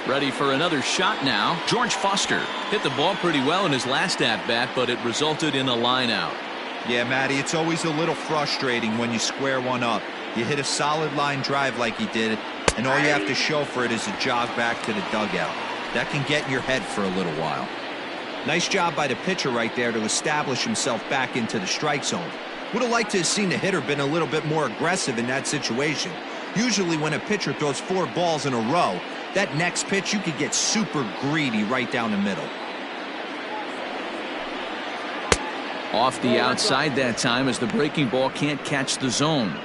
S1: Ready for another shot now. George Foster hit the ball pretty well in his last at-bat, but it resulted in a line out.
S3: Yeah, Matty, it's always a little frustrating when you square one up. You hit a solid line drive like he did, and all you have to show for it is a jog back to the dugout. That can get in your head for a little while. Nice job by the pitcher right there to establish himself back into the strike zone. Would have liked to have seen the hitter been a little bit more aggressive in that situation. Usually when a pitcher throws 4 balls in a row, that next pitch you could get super greedy right down the middle.
S1: Off the outside that time as the breaking ball can't catch the zone.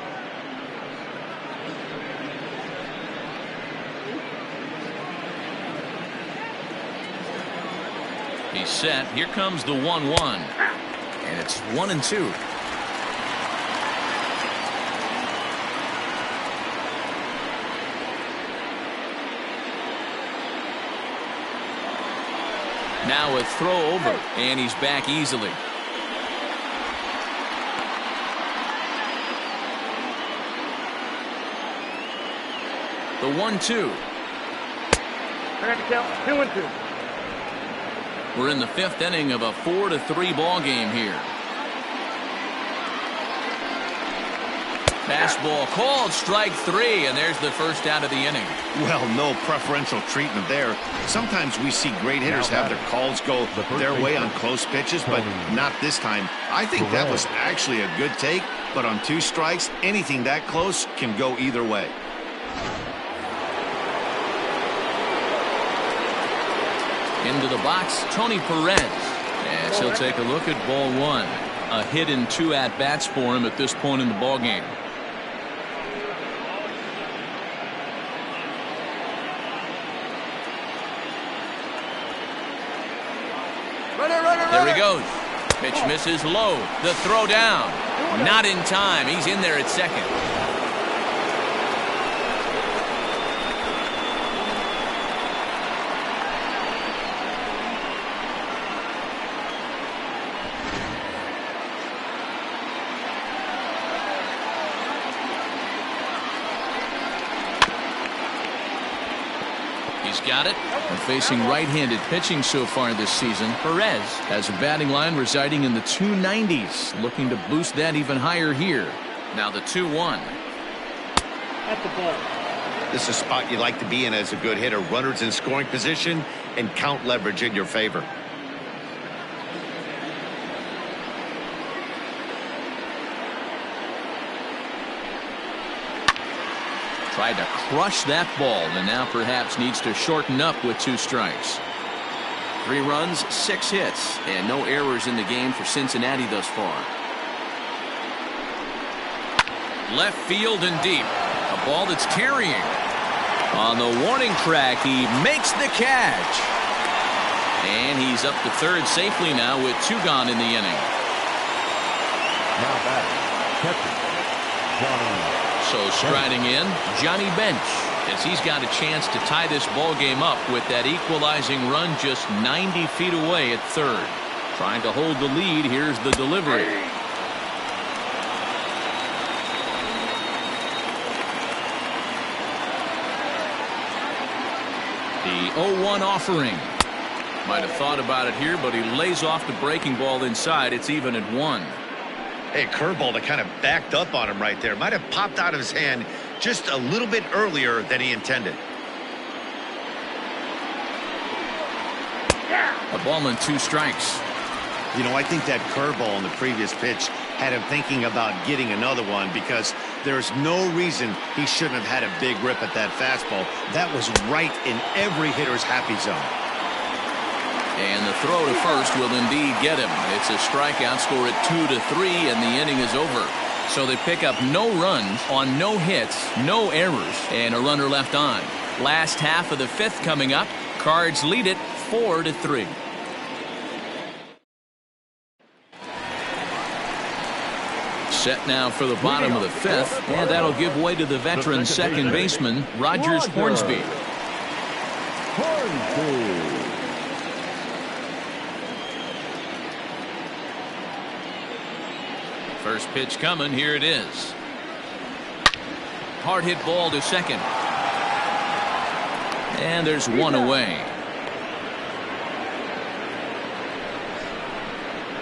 S1: He's set. Here comes the 1-1. And it's 1-2. Now a throw over, and he's back easily. The 1-2.
S4: Count 2-2.
S1: We're in the 5th inning of a 4-3 ball game here. Fastball called, strike 3, and there's the first out of the inning.
S2: Well, no preferential treatment there. Sometimes we see great hitters have their calls go their way on close pitches, but not this time. I think that was actually a good take, but on 2 strikes, anything that close can go either way.
S1: Into the box, Tony Perez. As he'll take a look at ball 1. A hit in 2 at-bats for him at this point in the ball game. There he goes. Pitch misses low. The throw down. Not in time. He's in there at second. He's got it. And facing right-handed pitching so far this season, Perez has a batting line residing in the 290s, looking to boost that even higher here. Now the 2-1.
S4: At the ball.
S2: This is a spot you like to be in as a good hitter. Runners in scoring position and count leverage in your favor.
S1: Tried to crush that ball, and now perhaps needs to shorten up with 2 strikes. 3 runs, 6 hits, and no errors in the game for Cincinnati thus far. Left field and deep. A ball that's carrying. On the warning track, he makes the catch. And he's up to third safely now with 2 gone in the inning.
S5: Now back, catcher, Johnny.
S1: So striding in, Johnny Bench, as he's got a chance to tie this ball game up with that equalizing run just 90 feet away at third. Trying to hold the lead. Here's the delivery. The 0-1 offering. Might have thought about it here, but he lays off the breaking ball inside. It's even at 1.
S2: Hey, curveball that kind of backed up on him right there. Might have popped out of his hand just a little bit earlier than he intended.
S1: A ball and 2 strikes.
S2: You know, I think that curveball in the previous pitch had him thinking about getting another one, because there's no reason he shouldn't have had a big rip at that fastball. That was right in every hitter's happy zone.
S1: And the throw to first will indeed get him. It's a strikeout, score at 2-3, and the inning is over. So they pick up no runs on no hits, no errors, and a runner left on. Last half of the 5th coming up. Cards lead it 4-3. Set now for the bottom of the fifth, and that'll give way to the veteran second baseman, Rogers Hornsby. First pitch coming. Here it is. Hard hit ball to second. And there's one away.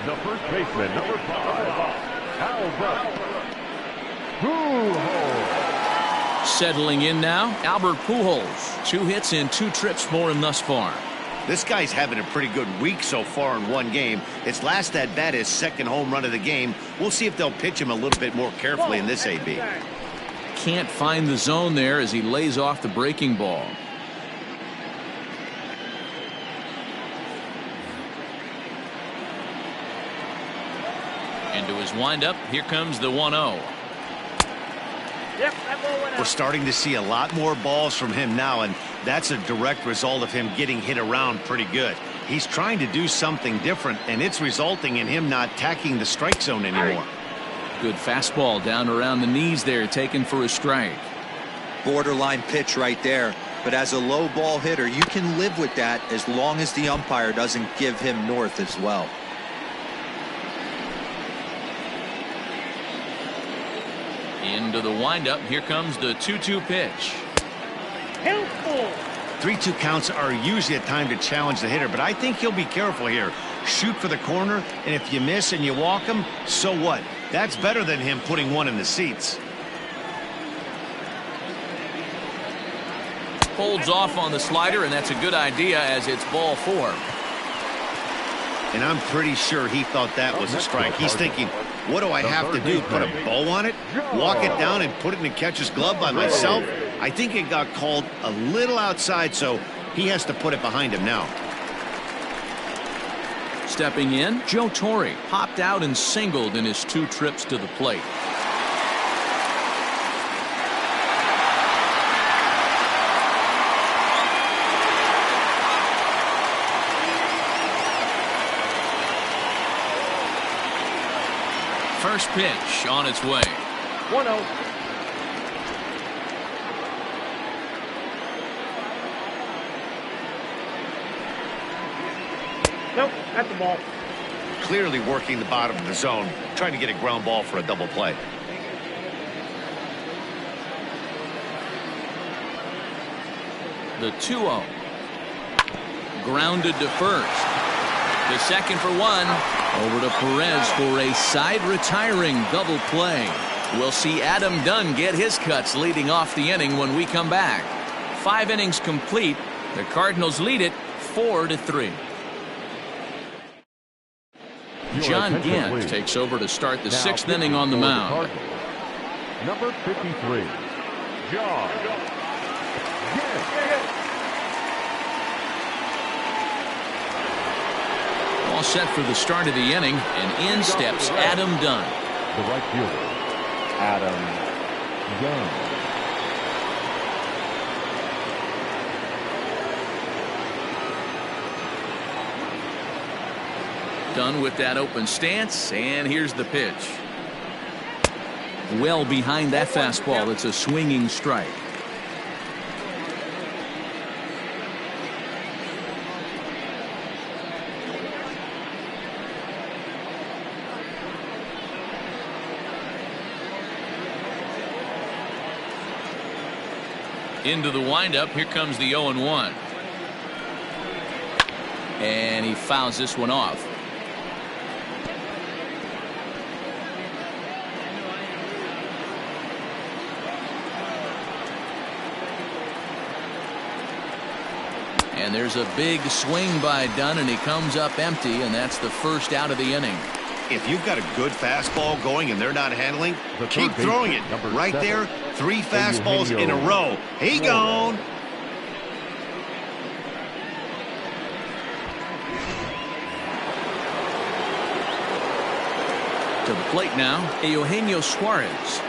S5: The first baseman, number 5,
S1: Settling in now, Albert Pujols. 2 hits and 2 trips for him thus far.
S2: This guy's having a pretty good week so far in one game. His last at bat is second home run of the game. We'll see if they'll pitch him a little bit more carefully in this AB.
S1: Can't find the zone there as he lays off the breaking ball. Into his windup. Here comes the 1-0.
S2: We're starting to see a lot more balls from him now, and that's a direct result of him getting hit around pretty good. He's trying to do something different, and it's resulting in him not attacking the strike zone anymore.
S1: Good fastball down around the knees there, taken for a strike.
S3: Borderline pitch right there. But as a low ball hitter, you can live with that as long as the umpire doesn't give him north as well.
S1: Into the windup. Here comes the 2-2 pitch.
S2: 3-2 counts are usually a time to challenge the hitter, but I think he'll be careful here. Shoot for the corner, and if you miss and you walk him, so what? That's better than him putting one in the seats.
S1: Holds off on the slider, and that's a good idea as it's ball 4.
S2: And I'm pretty sure he thought that was a strike. He's thinking, what do I have to do? Put a bow on it? Walk it down and put it in the catcher's glove by myself? I think it got called a little outside, so he has to put it behind him now.
S1: Stepping in, Joe Torre popped out and singled in his 2 trips to the plate. First pitch on its way.
S4: 1-0. Nope, at the ball.
S2: Clearly working the bottom of the zone, trying to get a ground ball for a double play.
S1: The 2-0. Grounded to first. The second for 1. Over to Perez for a side retiring double play. We'll see Adam Dunn get his cuts leading off the inning when we come back. 5 innings complete. The Cardinals lead it 4-3. John Gant takes over to start the 6th inning on the mound.
S5: Number 53, John Gant.
S1: All set for the start of the inning, and in steps Adam Dunn.
S5: The right fielder, Adam Dunn.
S1: Dunn with that open stance, and here's the pitch. Well behind that fastball. It's a swinging strike. Into the windup. Here comes the 0-1. And he fouls this one off. And there's a big swing by Dunn, and he comes up empty, and that's the first out of the inning.
S2: If you've got a good fastball going and they're not handling, keep throwing it. Right there, 3 fastballs in a row. He gone.
S1: To the plate now, Eugenio Suarez.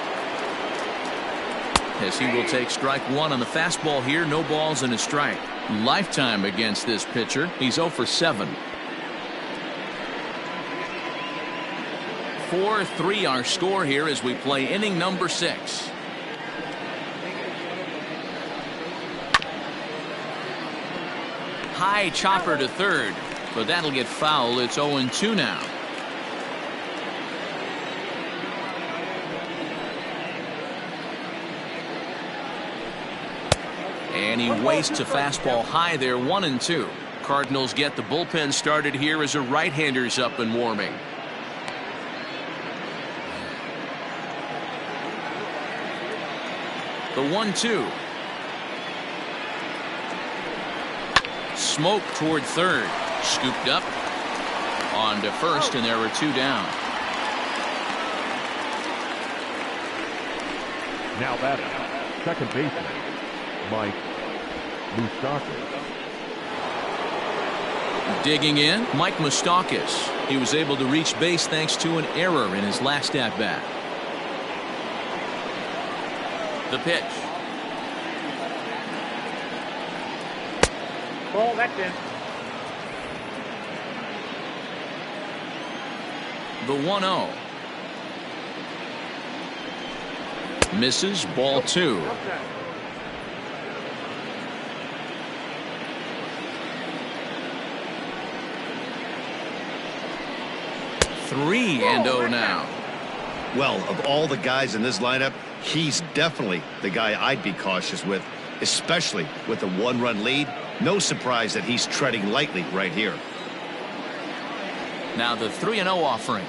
S1: As he will take strike 1 on the fastball here. No balls and a strike. Lifetime against this pitcher. He's 0 for 7. 4-3 our score here as we play inning number 6. High chopper to third, but that'll get foul. It's 0-2 now. And he wastes a fastball high there. 1-2. Cardinals get the bullpen started here as a right-hander's up and warming. The 1-2. Smoke toward third. Scooped up. On to first, and there were 2 down.
S5: Now batting, second baseman, Mike Moustakas.
S1: Digging in, Mike Moustakas. He was able to reach base thanks to an error in his last at-bat. The pitch.
S4: Ball, that's in.
S1: The 1-0. Misses, ball 2.
S4: Okay.
S1: Three and 0 now.
S2: Well, of all the guys in this lineup, he's definitely the guy I'd be cautious with, especially with a 1-run lead. No surprise that he's treading lightly right here.
S1: Now the 3-0 offering.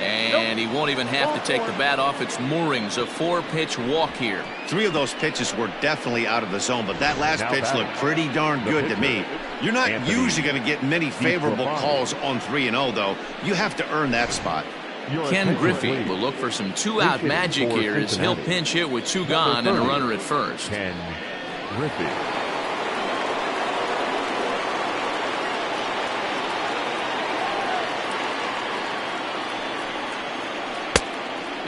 S1: And he won't even have to take the bat off its moorings. A 4-pitch walk here. 3 of those pitches were definitely out of the zone, but that last pitch looked pretty darn good to me. You're not usually going to get many favorable calls on 3-0, though. You have to earn that spot. Ken Griffey will look for some 2-out magic here as he'll pinch hit with 2 gone and a runner at first.
S5: Ken Griffey.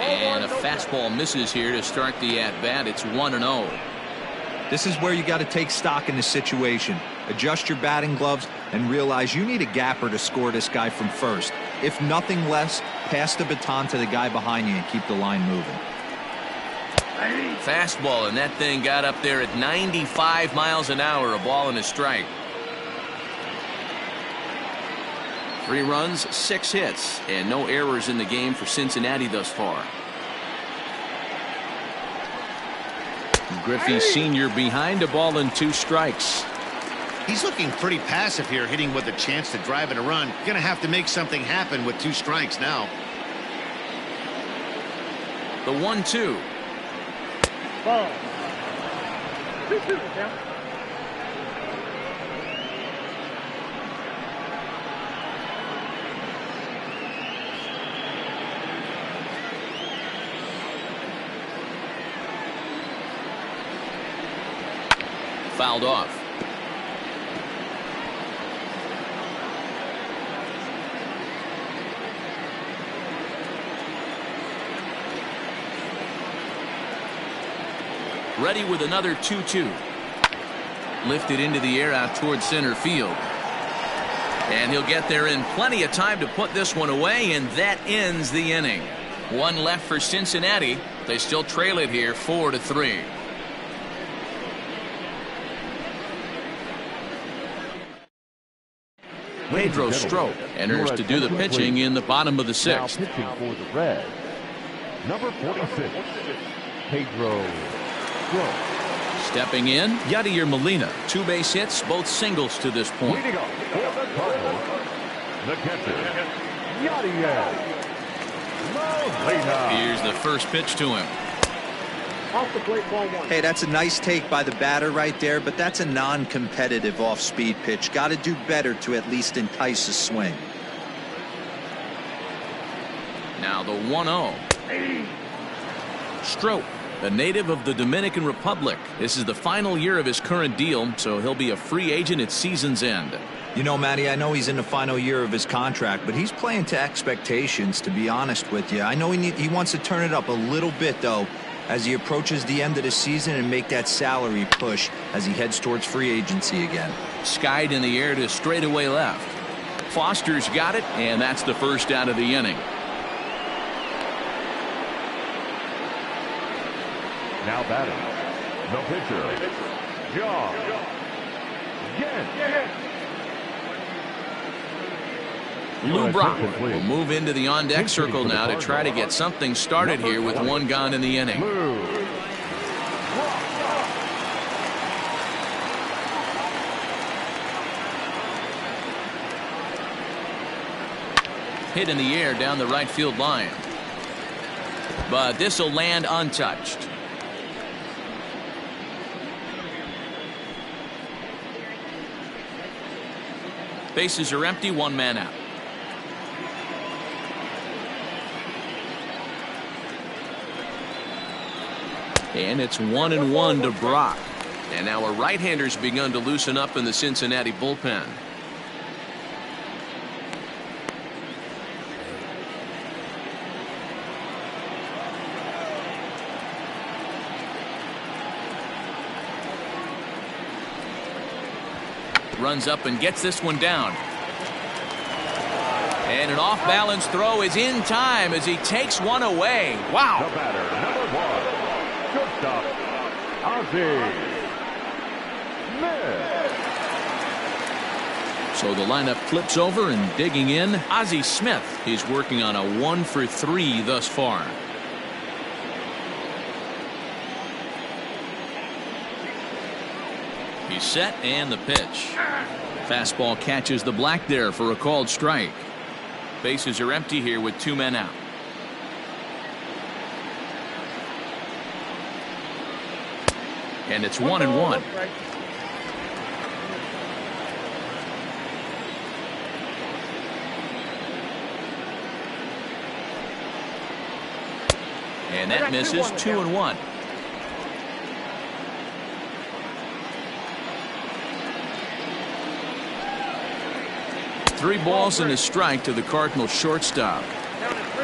S1: And a fastball misses here to start the at-bat. It's 1-0.
S3: This is where you got to take stock in the situation. Adjust your batting gloves and realize you need a gapper to score this guy from first. If nothing less, pass the baton to the guy behind you and keep the line moving.
S1: Fastball, and that thing got up there at 95 miles an hour. A ball and a strike. 3 runs, 6 hits, and no errors in the game for Cincinnati thus far. Griffey Sr. behind, a ball and 2 strikes.
S2: He's looking pretty passive here, hitting with a chance to drive in a run. Going to have to make something happen with 2 strikes now.
S1: The 1-2.
S4: Ball. 2-2 now.
S1: Fouled off. Ready with another 2-2. Lifted into the air out towards center field. And he'll get there in plenty of time to put this one away, and that ends the inning. 1 left for Cincinnati. They still trail it here 4-3. Pedro Strop enters to do the pitching in the bottom of the 6th.
S5: Now pitching for the Reds, number 46, Pedro Strop.
S1: Stepping in, Yadier Molina. 2 base hits, both singles to this point.
S5: Leading off for the Cardinals, the catcher, Yadier Molina.
S1: Here's the first pitch to him.
S4: Off the plate, ball 1.
S3: Hey, that's a nice take by the batter right there, but that's a non-competitive off-speed pitch. Got to do better to at least entice a swing.
S1: Now the 1-0. Strop, a native of the Dominican Republic. This is the final year of his current deal, so he'll be a free agent at season's end.
S3: You know, Matty, I know he's in the final year of his contract, but he's playing to expectations, to be honest with you. I know he wants to turn it up a little bit, though, as he approaches the end of the season and make that salary push as he heads towards free agency again.
S1: Skied in the air to straightaway left. Foster's got it, and that's the first out of the inning.
S5: Now batting, the pitcher, John Gent.
S1: Lou Brock will move into the on-deck circle now to try to get something started here with one gone in the inning. Hit in the air down the right field line. But this will land untouched. Bases are empty, one man out. And it's 1-1 to Brock. And now a right-hander's begun to loosen up in the Cincinnati bullpen. Runs up and gets this one down. And an off-balance throw is in time as he takes one away. Wow.
S5: The batter, number 1, shortstop, Ozzie Smith.
S1: So the lineup flips over, and digging in, Ozzie Smith. He's working on a 1-for-3 thus far. He's set, and the pitch. Fastball catches the black there for a called strike. Bases are empty here with two men out. And it's 1-1. And that misses. 2-1. Three balls and a strike to the Cardinals shortstop.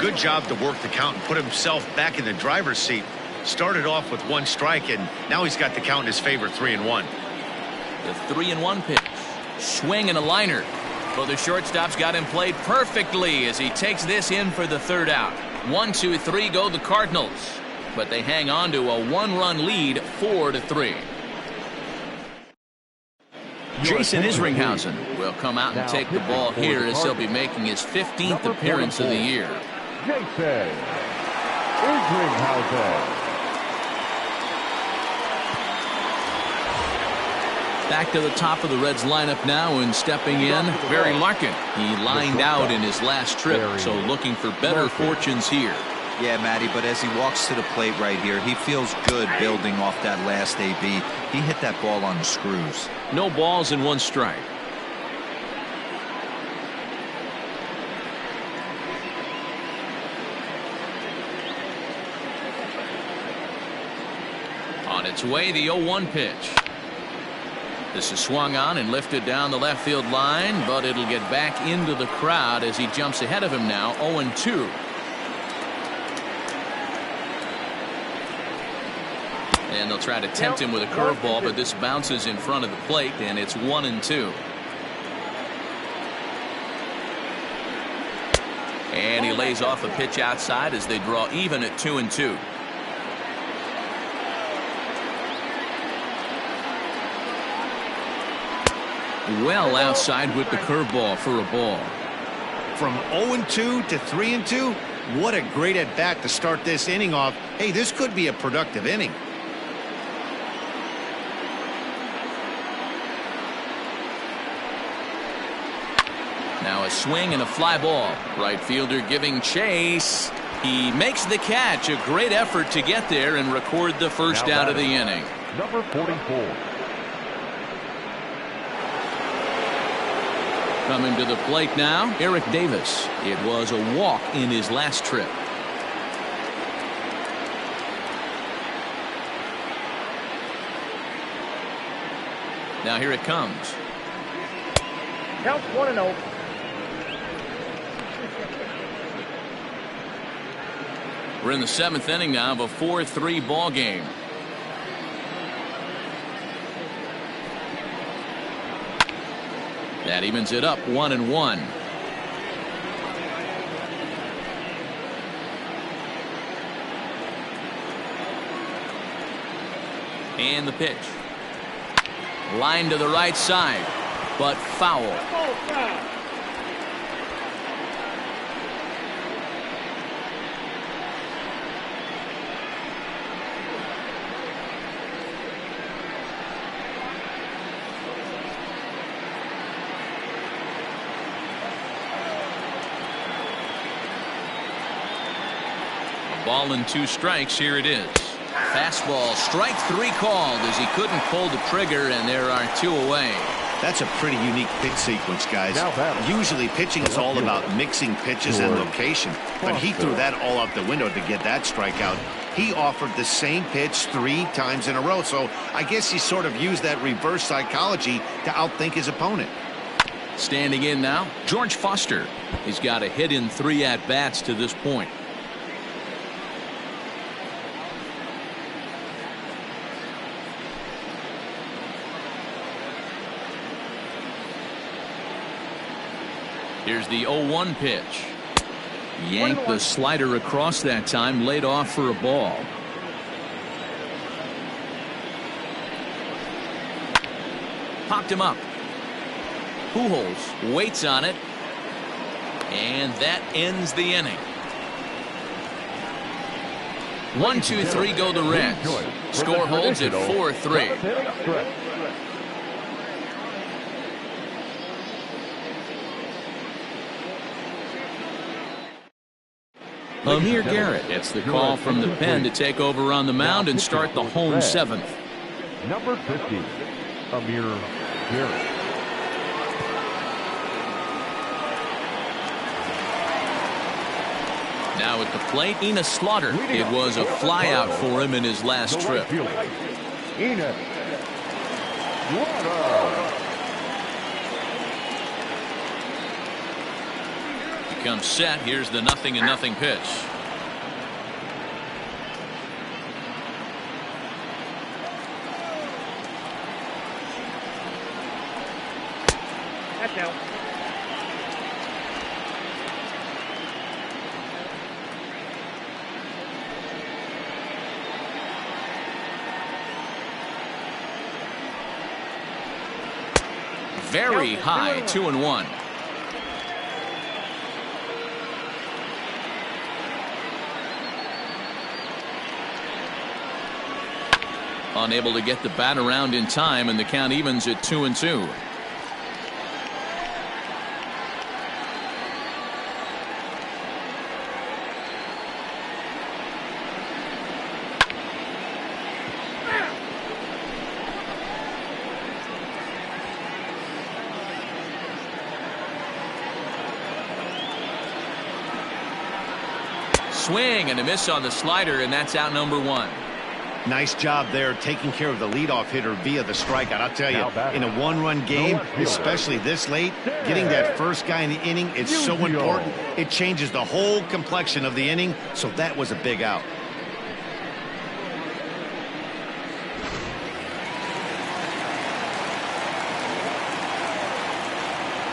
S2: Good job to work the count and put himself back in the driver's seat. Started off with one strike, and now he's got the count in his favor, 3-1.
S1: The 3-1 pitch. Swing and a liner. Well, the shortstop's got him played perfectly as he takes this in for the third out. 1, 2, 3 go the Cardinals, but they hang on to a one-run lead, 4-3. Jason Isringhausen will come out and take the ball here as he'll be making his 15th appearance of the year.
S5: Jason Isringhausen.
S1: Back to the top of the Reds lineup now, and stepping in, Barry Larkin. He lined out in his last trip, so looking for better fortunes here.
S3: Yeah, Matty, but as he walks to the plate right here, he feels good building off that last AB. He hit that ball on the screws.
S1: No balls and one strike. On its way, the 0-1 pitch. This is swung on and lifted down the left field line, but it'll get back into the crowd as he jumps ahead of him now, 0-2. And they'll try to tempt him with a curveball, but this bounces in front of the plate, and it's 1-2. And he lays off a pitch outside as they draw even at 2-2. Well outside with the curveball for a ball.
S2: From 0-2 to 3-2, what a great at bat to start this inning off. Hey, this could be a productive inning.
S1: Now a swing and a fly ball. Right fielder giving chase. He makes the catch. A great effort to get there and record the first out of the inning.
S5: Number 44.
S1: Coming to the plate now, Eric Davis. It was a walk in his last trip. Now here it comes.
S4: Count 1-0.
S1: We're in the 7th inning now of a 4-3 ball game. That evens it up 1-1. And the pitch. Line to the right side, but foul. Ball and 2 strikes. Here it is. Fastball, strike 3 called as he couldn't pull the trigger, and there are 2 away.
S2: That's a pretty unique pitch sequence, guys. Usually pitching is all about mixing pitches and location, but he threw that all out the window to get that strikeout. He offered the same pitch 3 times in a row, so I guess he sort of used that reverse psychology to outthink his opponent.
S1: Standing in now, George Foster. He's got a hit in 3 at-bats to this point. Here's the 0-1 pitch. Yanked the slider across that time, laid off for a ball. Popped him up. Pujols waits on it, and that ends the inning. 1-2-3 go the Reds. Score holds at 4-3. Amir Garrett gets the call from the pen to take over on the mound and start the home 7th.
S5: Number 50, Amir Garrett.
S1: Now at the plate, Enos Slaughter. It was a flyout for him in his last trip.
S5: Enos Slaughter.
S1: Comes set. Here's the 0-0 pitch.
S4: That's out.
S1: Very high, 2-1. Unable to get the bat around in time, and the count evens at 2-2. Swing and a miss on the slider, and that's out number 1.
S2: Nice job there taking care of the leadoff hitter via the strikeout. I'll tell you, in a 1-run game, especially this late, getting that first guy in the inning, it's so important. It changes the whole complexion of the inning, so that was a big out.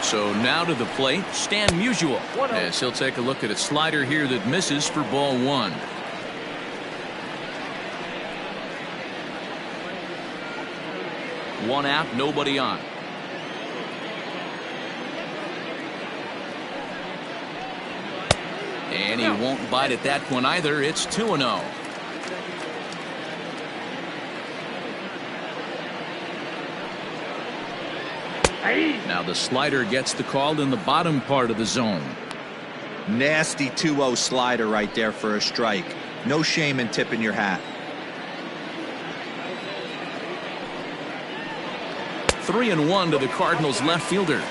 S1: So now to the plate, Stan Musial, as he'll take a look at a slider here that misses for ball 1. One out, nobody on. And he won't bite at that one either. It's 2-0. Now the slider gets the call in the bottom part of the zone.
S3: Nasty 2-0 slider right there for a strike. No shame in tipping your hat.
S1: 3-1 to the Cardinals left fielder.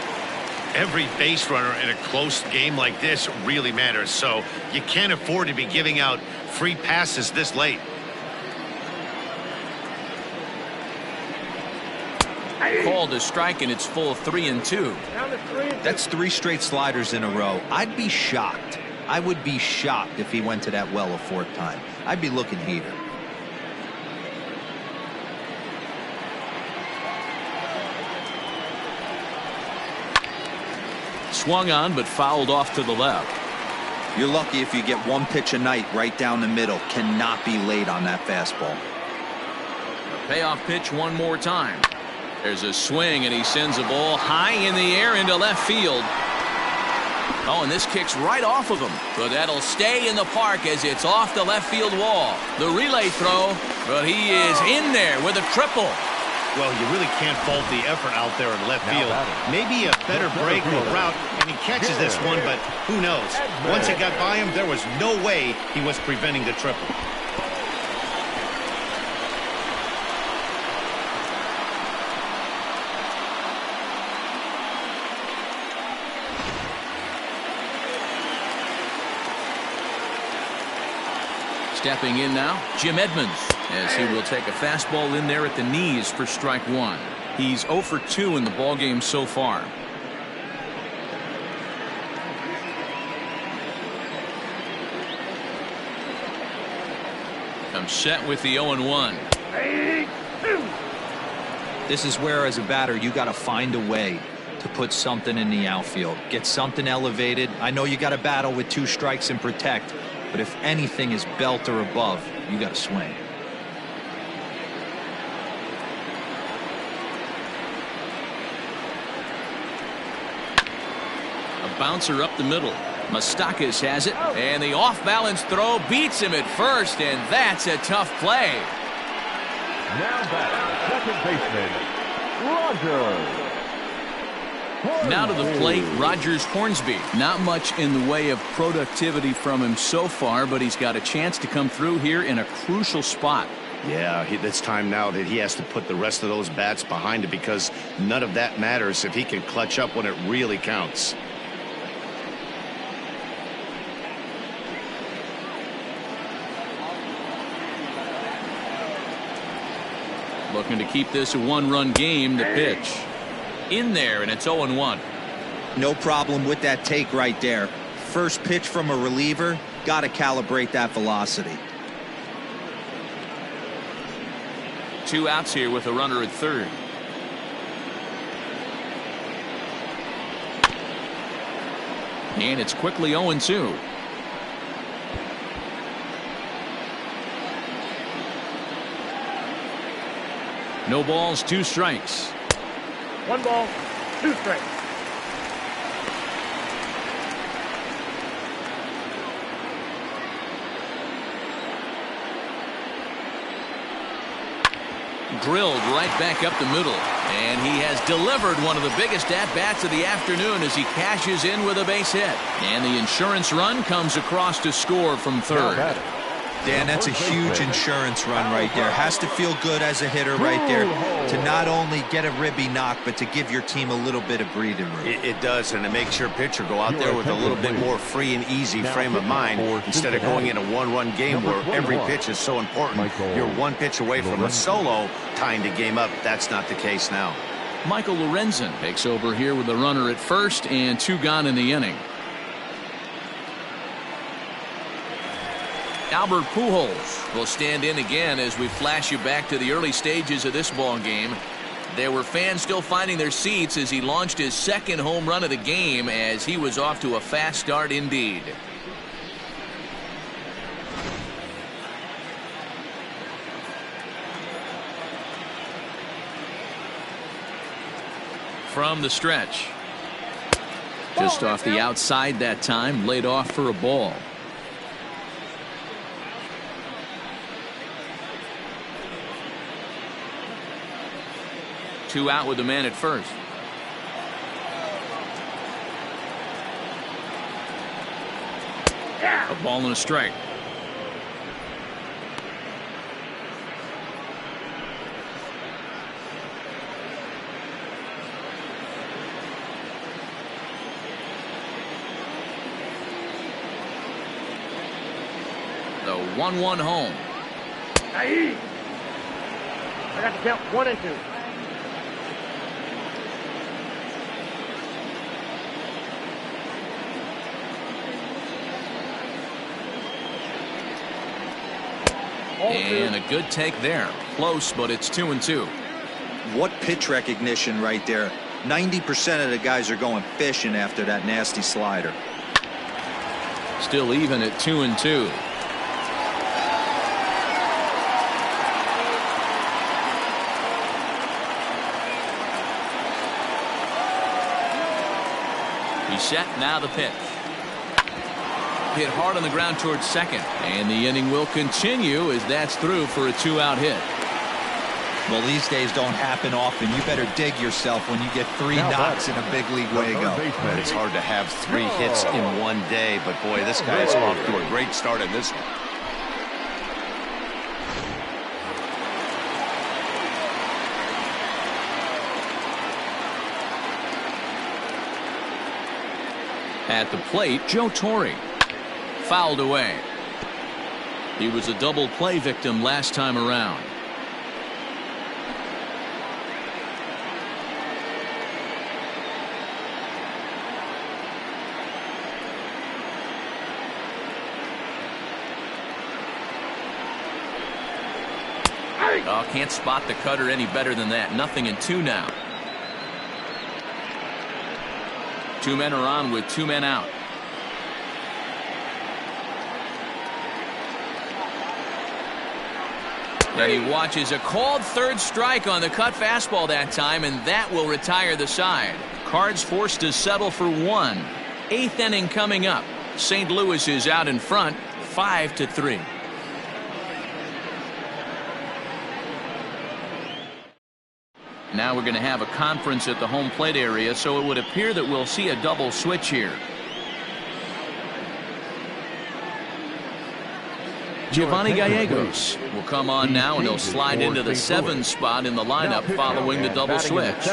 S2: Every base runner in a close game like this really matters, so you can't afford to be giving out free passes this late.
S1: Called a strike, and it's full 3-2.
S3: That's 3 straight sliders in a row. I'd be shocked. I would be shocked if he went to that well a 4th time. I'd be looking heater.
S1: swung on but fouled off to the left.
S3: You're lucky if you get one pitch a night right down the middle. Cannot be late on that fastball.
S1: Payoff pitch one more time. There's a swing, and he sends a ball high in the air into left field. Oh, and this kicks right off of him. But that'll stay in the park as it's off the left field wall. The relay throw, but he is in there with a triple.
S2: Well, you really can't fault the effort out there in left field. Maybe a better break or route, and he catches this one, but who knows? Once it got by him, there was no way he was preventing the triple.
S1: Stepping in now, Jim Edmonds, as he will take a fastball in there at the knees for strike one. He's 0 for 2 in the ballgame so far. I'm set with the 0-1.
S3: This is where, as a batter, you got to find a way to put something in the outfield. Get something elevated. I know you got to battle with 2 strikes and protect. But if anything is belt or above, you got to swing.
S1: A bouncer up the middle. Moustakas has it, and the off-balance throw beats him at first, and that's a tough play.
S5: Now back, second baseman, Roger.
S1: Now to the plate, Rogers Hornsby. Not much in the way of productivity from him so far, but he's got a chance to come through here in a crucial spot.
S2: Yeah, it's time now that he has to put the rest of those bats behind it, because none of that matters if he can clutch up when it really counts.
S1: Looking to keep this a one-run game. The pitch in there, and it's 0-1.
S3: No problem with that take right there. First pitch from a reliever, got to calibrate that velocity.
S1: 2 outs here with a runner at third. And it's quickly 0-2. No balls, 2 strikes.
S4: 1 ball, 2 strikes.
S1: Drilled right back up the middle, and he has delivered one of the biggest at-bats of the afternoon as he cashes in with a base hit. And the insurance run comes across to score from third.
S3: Dan, that's a huge insurance run right there. Has to feel good as a hitter right there to not only get a ribby knock, but to give your team a little bit of breathing room.
S2: It does, and it makes your pitcher go out there with a little bit more free and easy frame of mind instead of going in a one-run game where every pitch is so important. You're 1 pitch away from a solo tying the game up. That's not the case now.
S1: Michael Lorenzen takes over here with a runner at first and 2 gone in the inning. Albert Pujols will stand in again as we flash you back to the early stages of this ball game. There were fans still finding their seats as he launched his 2nd home run of the game, as he was off to a fast start indeed. From the stretch. Just off the outside that time, laid off for a ball. Two out with the man at first. A ball and a strike. The 1-1 home.
S4: I got to count 1 and 2.
S1: And a good take there. Close, but it's 2-2.
S3: What pitch recognition right there. 90% of the guys are going fishing after that nasty slider.
S1: Still even at 2-2. He's set, now the pitch. Hit hard on the ground towards second. And the inning will continue as that's through for a 2-out hit.
S3: Well, these days don't happen often. You better dig yourself when you get 3 knocks in a big league way go.
S2: It's hard to have 3 hits in one day, but boy, this guy is off to a great start in this one.
S1: At the plate, Joe Torre. Fouled away. He was a double play victim last time around. Oh, can't spot the cutter any better than that. 0-2 now. 2 men are on with 2 men out. And he watches a called third strike on the cut fastball that time, and that will retire the side. Cards forced to settle for 1. 8th inning coming up. St. Louis is out in front, 5-3. Now we're going to have a conference at the home plate area, so it would appear that we'll see a double switch here. Giovanni Gallegos will come on now, and he'll slide into the 7th spot in the lineup following the double switch.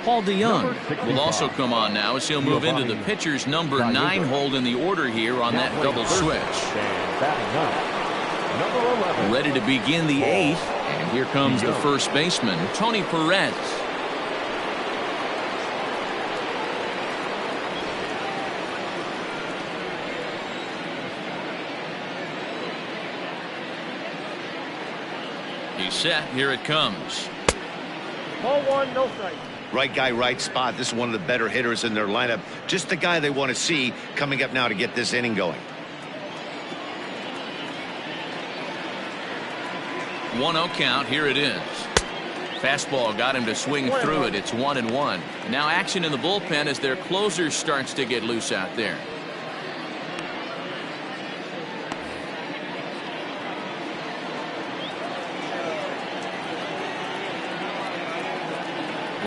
S1: Paul DeYoung will also come on now as he'll move into the pitcher's number 9 hold in the order here on that double switch. Ready to begin the 8th, and here comes the first baseman, Tony Perez. He's set. Here it comes.
S4: Ball 1, no strike.
S2: Right guy, right spot. This is one of the better hitters in their lineup. Just the guy they want to see coming up now to get this inning going.
S1: 1-0 count. Here it is. Fastball got him to swing through it. It's 1-1. Now action in the bullpen as their closer starts to get loose out there.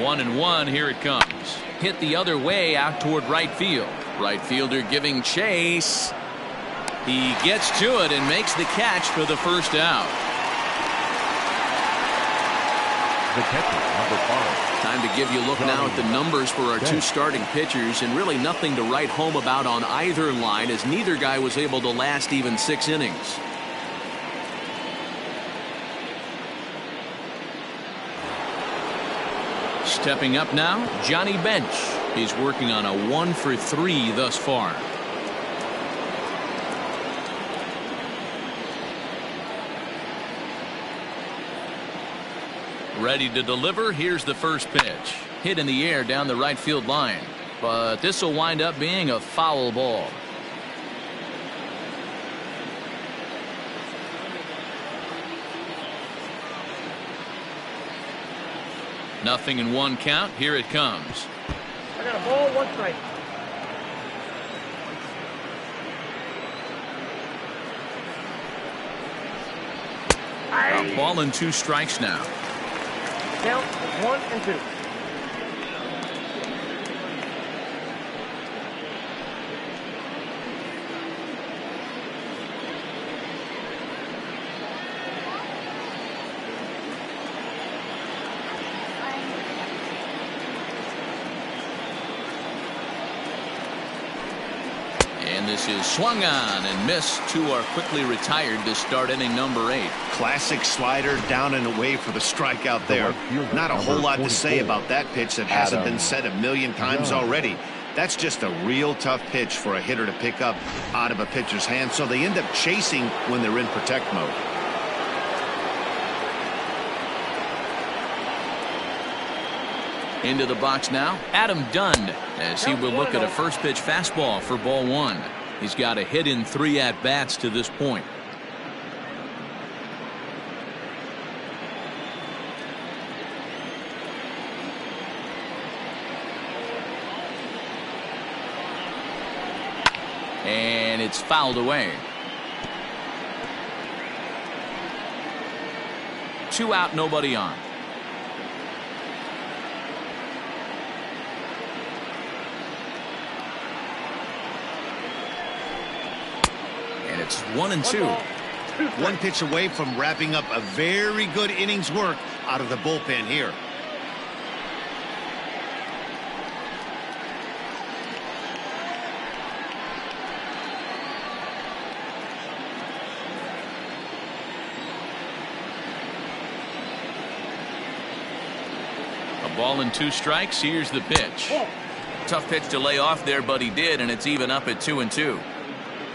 S1: One and one. Here it comes. Hit the other way out toward right field. Right fielder giving chase. He gets to it and makes the catch for the first out.
S5: The catcher, number 5.
S1: Time to give you a look now at the numbers for our 2 starting pitchers, and really nothing to write home about on either line, as neither guy was able to last even 6 innings. Stepping up now, Johnny Bench. He's working on a 1-for-3 thus far. Ready to deliver. Here's the first pitch. Hit in the air down the right field line. But this will wind up being a foul ball. Nothing in 1 count. Here it comes.
S4: I got a ball, 1 strike.
S1: A ball and 2 strikes now.
S4: Count 1-2.
S1: And this is swung on and missed. 2 are quickly retired to start inning number 8.
S2: Classic slider down and away for the strikeout there. Not a whole lot to say about that pitch that hasn't been said a million times already. That's just a real tough pitch for a hitter to pick up out of a pitcher's hand, so they end up chasing when they're in protect mode.
S1: Into the box now, Adam Dunn, as he will look at a first pitch fastball for ball one. He's got a hit in 3 at-bats to this point. And it's fouled away. 2 out, nobody on. And it's 1-2.
S2: One pitch away from wrapping up a very good innings work out of the bullpen here.
S1: A ball and 2 strikes. Here's the pitch. Tough pitch to lay off there, but he did, and it's even up at 2-2.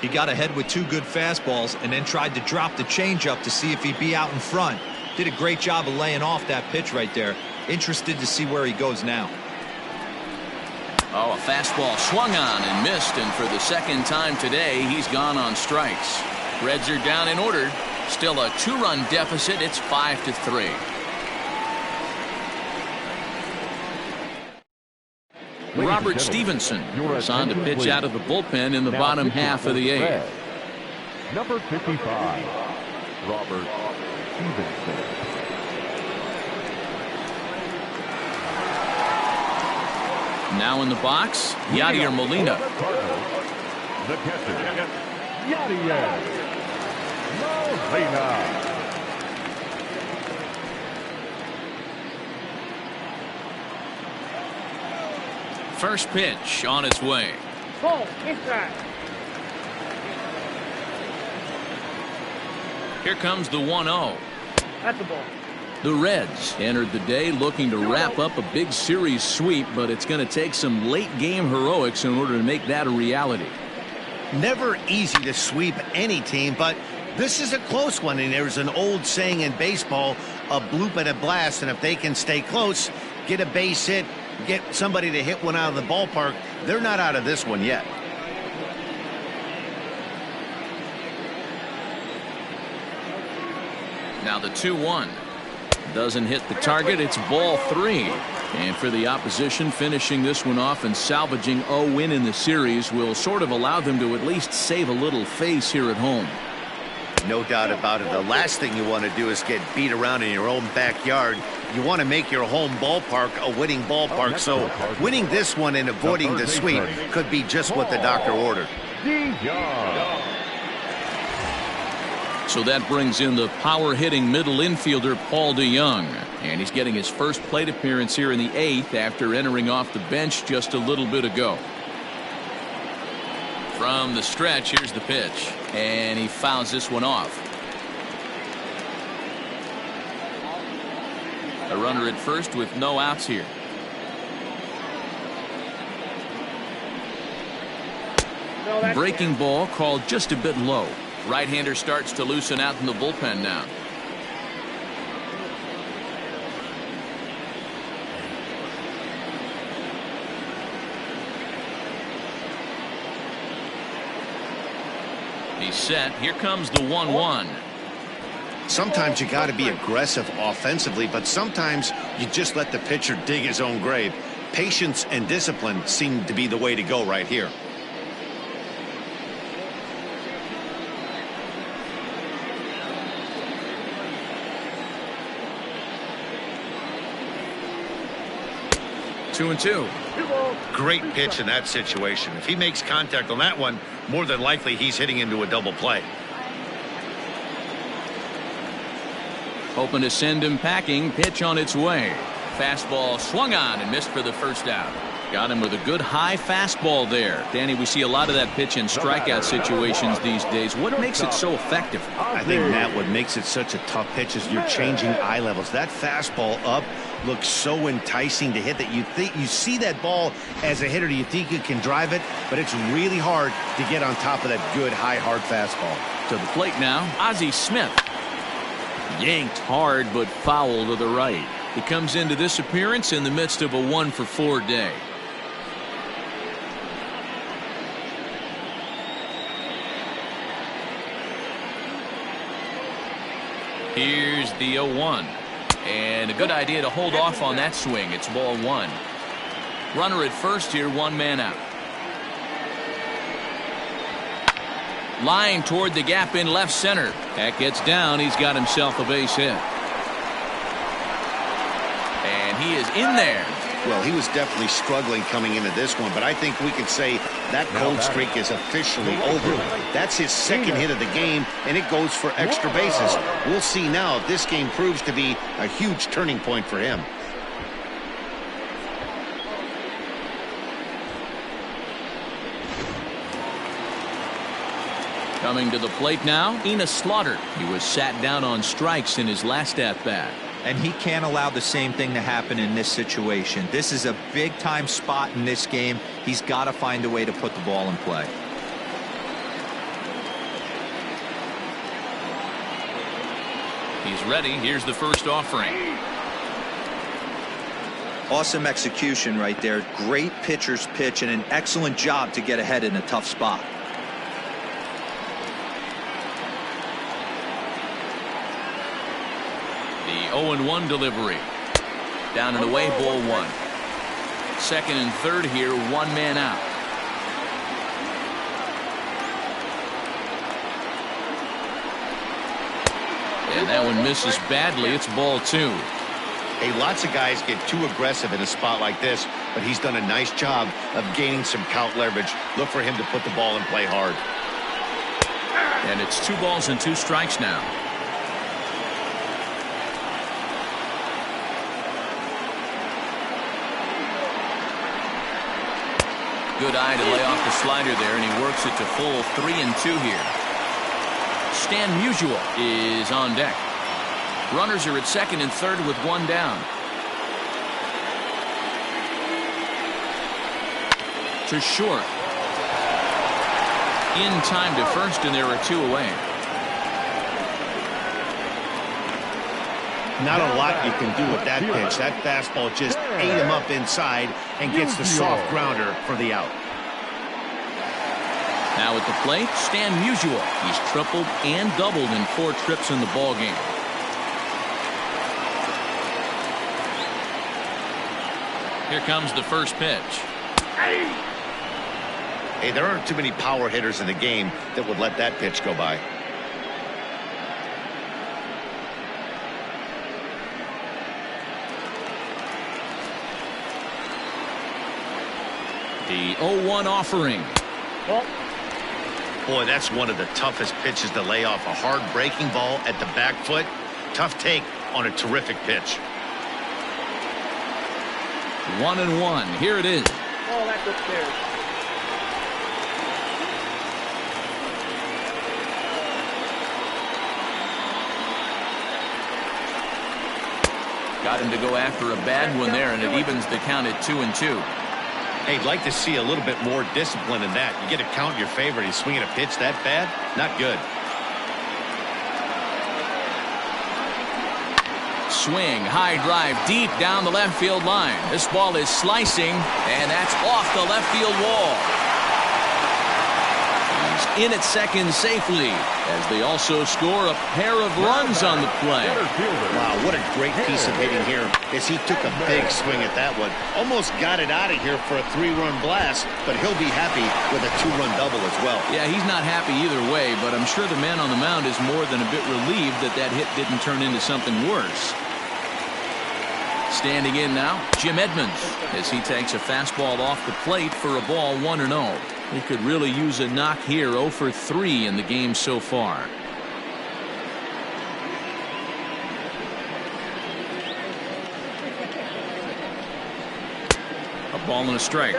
S3: He got ahead with 2 good fastballs and then tried to drop the changeup to see if he'd be out in front. Did a great job of laying off that pitch right there. Interested to see where he goes now.
S1: Oh, a fastball swung on and missed, and for the second time today, he's gone on strikes. Reds are down in order. Still a 2-run deficit. It's 5-3. Robert Stevenson is on to pitch out of the bullpen in the bottom half of the 8th.
S5: Number 55, Robert Stevenson.
S1: Now in the box, Yadier Molina.
S5: The catcher, Yadier Molina.
S1: First pitch on its way. Here comes the 1-0.
S4: That's the ball.
S1: The Reds entered the day looking to wrap up a big series sweep, but it's going to take some late game heroics in order to make that a reality.
S2: Never easy to sweep any team, but this is a close one, and there's an old saying in baseball, a bloop and a blast, and if they can stay close, get a base hit, get somebody to hit one out of the ballpark, they're not out of this one yet.
S1: Now the 2-1 doesn't hit the target. It's ball 3, and for the opposition, finishing this one off and salvaging a win in the series will sort of allow them to at least save a little face here at home.
S2: No doubt about it. The last thing you want to do is get beat around in your own backyard. You want to make your home ballpark a winning ballpark, so winning this one and avoiding the sweep could be just what the doctor ordered.
S1: So that brings in the power-hitting middle infielder Paul DeJong, and he's getting his first plate appearance here in the 8th after entering off the bench just a little bit ago. From the stretch, here's the pitch, and he fouls this one off. A runner at first with no outs here. Breaking ball called just a bit low. Right-hander starts to loosen out in the bullpen now. He's set. Here comes the 1-1.
S2: Sometimes you got to be aggressive offensively, but sometimes you just let the pitcher dig his own grave. Patience and discipline seem to be the way to go right here.
S1: Two and two.
S2: Great pitch in that situation. If he makes contact on that one, more than likely he's hitting into a double play.
S1: Hoping to send him packing. Pitch on its way. Fastball swung on and missed for the first out. Got him with a good high fastball there. Danny, we see a lot of that pitch in strikeout situations these days. What makes it so effective?
S2: I think, Matt, what makes it such a tough pitch is you're changing eye levels. That fastball up looks so enticing to hit that you see that ball as a hitter. You think you can drive it, but it's really hard to get on top of that good high hard fastball.
S1: To the plate now, Ozzie Smith. Yanked hard but foul to the right. He comes into this appearance in the midst of a 1-for-4 day. Here's the 0-1. And a good idea to hold off on that swing. It's ball 1. Runner at first here, 1 man out. Line toward the gap in left center. That gets down. He's got himself a base hit. And he is in there.
S2: Well, he was definitely struggling coming into this one, but I think we could say that cold streak is officially over. That's his second hit of the game, and it goes for extra bases. We'll see now if this game proves to be a huge turning point for him.
S1: Coming to the plate now, Enos Slaughter. He was sat down on strikes in his last at-bat.
S3: And he can't allow the same thing to happen in this situation. This is a big-time spot in this game. He's got to find a way to put the ball in play.
S1: He's ready. Here's the first offering.
S3: Awesome execution right there. Great pitcher's pitch and an excellent job to get ahead in a tough spot.
S1: The 0-1 delivery. Down and away, ball 1. Second and third here, 1 man out. And that one misses badly. It's ball 2.
S2: Hey, lots of guys get too aggressive in a spot like this, but he's done a nice job of gaining some count leverage. Look for him to put the ball in play hard.
S1: And it's 2 balls and 2 strikes now. Good eye to lay off the slider there, and he works it to full 3-2 here. Stan Musial is on deck. Runners are at second and third with 1 down. To short. In time to first, and there are 2 away.
S2: Not a lot you can do with that pitch. That fastball just ate him up inside and gets the soft grounder for the out.
S1: Now at the plate, Stan Musial. He's tripled and doubled in 4 trips in the ballgame. Here comes the first pitch.
S2: Hey, there aren't too many power hitters in the game that would let that pitch go by.
S1: The 0-1 offering.
S2: Boy, that's one of the toughest pitches to lay off. A hard breaking ball at the back foot. Tough take on a terrific pitch.
S1: 1-1. Here it is.
S4: Oh, that's upstairs.
S1: Got him to go after a bad one there, and it evens the count at 2-2.
S2: Hey, I'd like to see a little bit more discipline in that. You get a count in your favor, and he's swinging a pitch that bad? Not good.
S1: Swing, high drive, deep down the left field line. This ball is slicing, and that's off the left field wall. He's in at second safely, as they also score a pair of runs on the play.
S2: Wow, what a great piece of hitting here as he took a big swing at that one. Almost got it out of here for a 3-run blast, but he'll be happy with a 2-run double as well.
S1: Yeah, he's not happy either way, but I'm sure the man on the mound is more than a bit relieved that that hit didn't turn into something worse. Standing in now, Jim Edmonds, as he takes a fastball off the plate for a ball 1-0. He could really use a knock here. 0 for 3 in the game so far. A ball and a strike.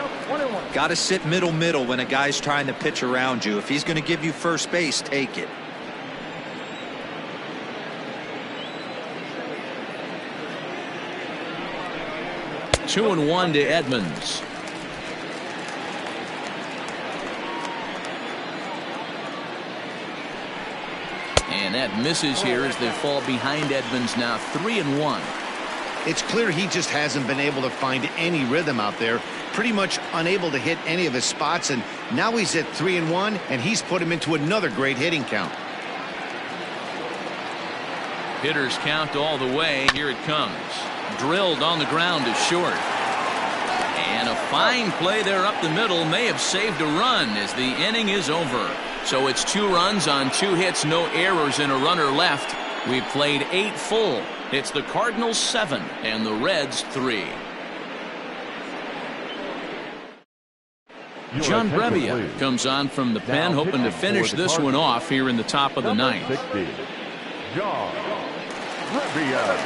S3: Got to sit middle when a guy's trying to pitch around you. If he's going to give you first base, take it.
S1: Two and 1 to Edmonds. And that misses here as they fall behind Edmonds now 3-1.
S2: It's clear he just hasn't been able to find any rhythm out there. Pretty much unable to hit any of his spots, and now he's at 3-1, and he's put him into another great hitting count.
S1: Hitters count all the way. Here it comes. Drilled on the ground is short. And a fine play there up the middle may have saved a run as the inning is over. So it's 2 runs on 2 hits, no errors, and a runner left. We've played 8 full. It's the Cardinals 7 and the Reds 3. John Brebbia comes on from the pen, hoping to finish this one off here in the top of the ninth.
S5: 60, John Brebbia.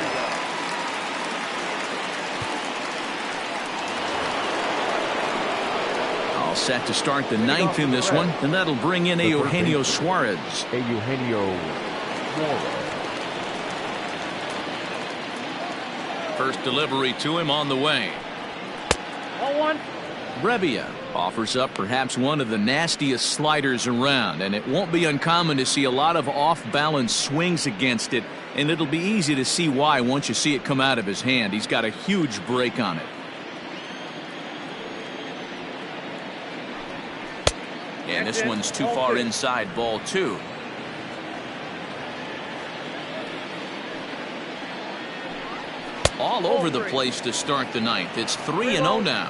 S1: All set to start the ninth in this one, and that'll bring in Eugenio Suarez.
S5: Eugenio Suarez.
S1: First delivery to him on the way.
S4: 0-1.
S1: Brebbia offers up perhaps one of the nastiest sliders around, and it won't be uncommon to see a lot of off-balance swings against it, and it'll be easy to see why once you see it come out of his hand. He's got a huge break on it. And this one's too far inside, ball 2. All over the place to start the ninth. It's 3-0 now.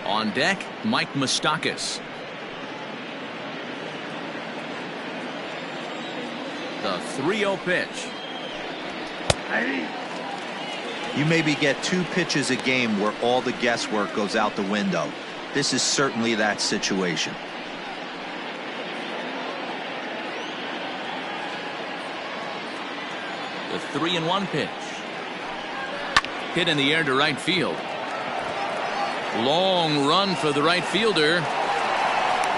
S1: On deck, Mike Moustakas. The 3-0 pitch.
S3: You maybe get 2 pitches a game where all the guesswork goes out the window. This is certainly that situation.
S1: The 3-1 pitch. Hit in the air to right field. Long run for the right fielder.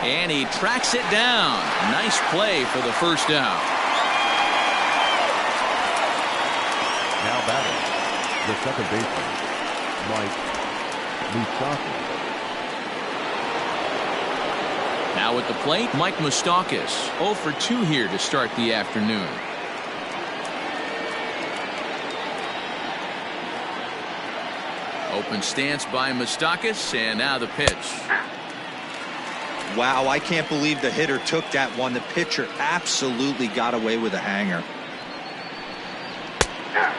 S1: And he tracks it down. Nice play for the first out.
S5: Now batting, the second baseman, Mike Moustakas.
S1: Now at the plate, Mike Moustakas. 0 for 2 here to start the afternoon. Open stance by Moustakas, and now the pitch.
S3: Wow, I can't believe the hitter took that one. The pitcher absolutely got away with a hanger.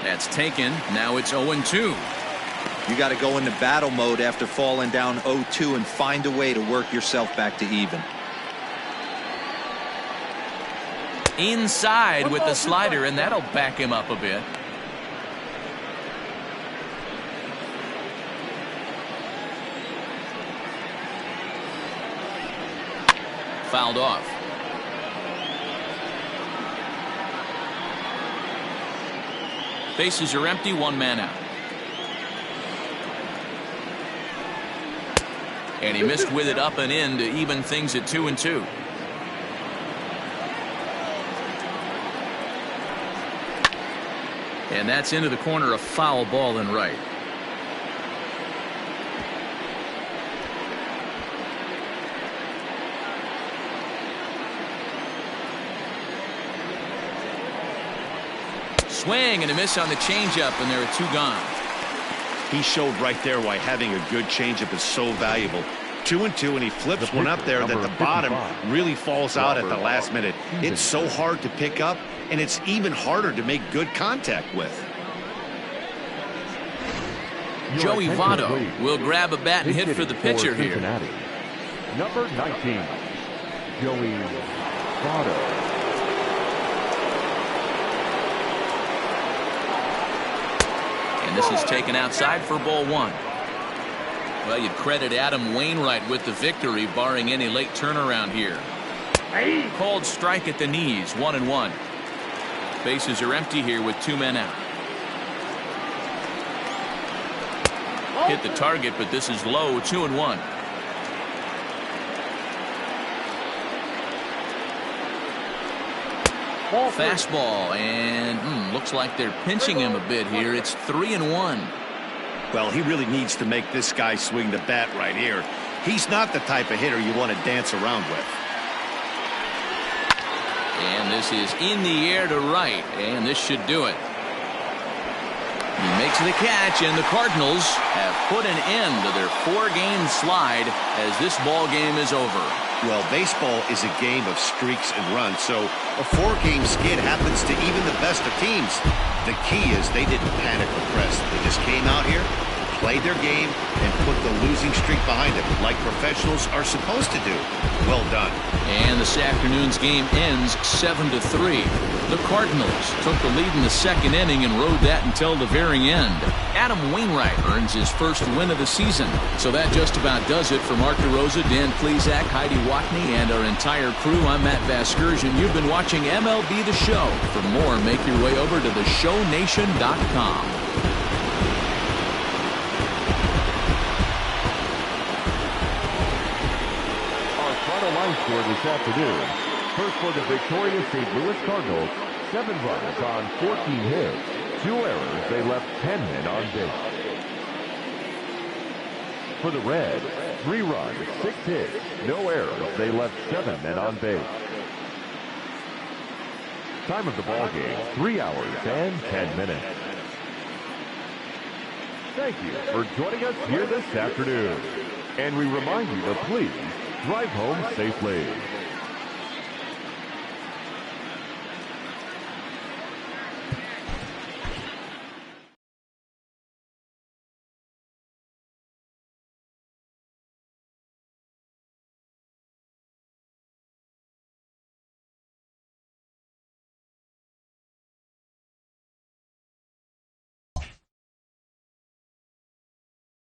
S1: That's taken. Now it's 0-2.
S3: You got to go into battle mode after falling down 0-2 and find a way to work yourself back to even.
S1: Inside with the slider, and that'll back him up a bit. Fouled off. Bases are empty, 1 man out. And he missed with it up and in to even things at 2-2. And that's into the corner, a foul ball and right. Swing and a miss on the changeup, and there are 2 gone.
S2: He showed right there why having a good changeup is so valuable. 2-2, and he flips one up there that the bottom really falls out at the last minute. It's so hard to pick up, and it's even harder to make good contact with.
S1: Joey Votto will grab a bat and hit for the pitcher here.
S5: Number 19, Joey Votto.
S1: And this is taken outside for ball 1. Well, you'd credit Adam Wainwright with the victory, barring any late turnaround here. Called strike at the knees, 1-1. Bases are empty here with 2 men out. Hit the target, but this is low, 2-1. Fastball, and looks like they're pinching him a bit here. It's 3-1.
S2: Well, he really needs to make this guy swing the bat right here. He's not the type of hitter you want to dance around with.
S1: And this is in the air to right, and this should do it. He makes the catch, and the Cardinals have put an end to their 4-game slide as this ball game is over.
S2: Well, baseball is a game of streaks and runs, so a 4-game skid happens to even the best of teams. The key is they didn't panic or press. They just came out here, played their game, and put the losing streak behind them, like professionals are supposed to do. Well done.
S1: And this afternoon's game ends 7-3. The Cardinals took the lead in the second inning and rode that until the very end. Adam Wainwright earns his first win of the season. So that just about does it for Mark DeRosa, Dan Plesac, Heidi Watney, and our entire crew. I'm Matt Vasgersian. You've been watching MLB The Show. For more, make your way over to theshownation.com.
S5: Line score this afternoon. First for the victorious St. Louis Cardinals, 7 runs on 14 hits, 2 errors. They left 10 men on base. For the Reds, 3 runs, 6 hits, no errors. They left 7 men on base. Time of the ball game, 3 hours and 10 minutes. Thank you for joining us here this afternoon. And we remind you to please drive home safely.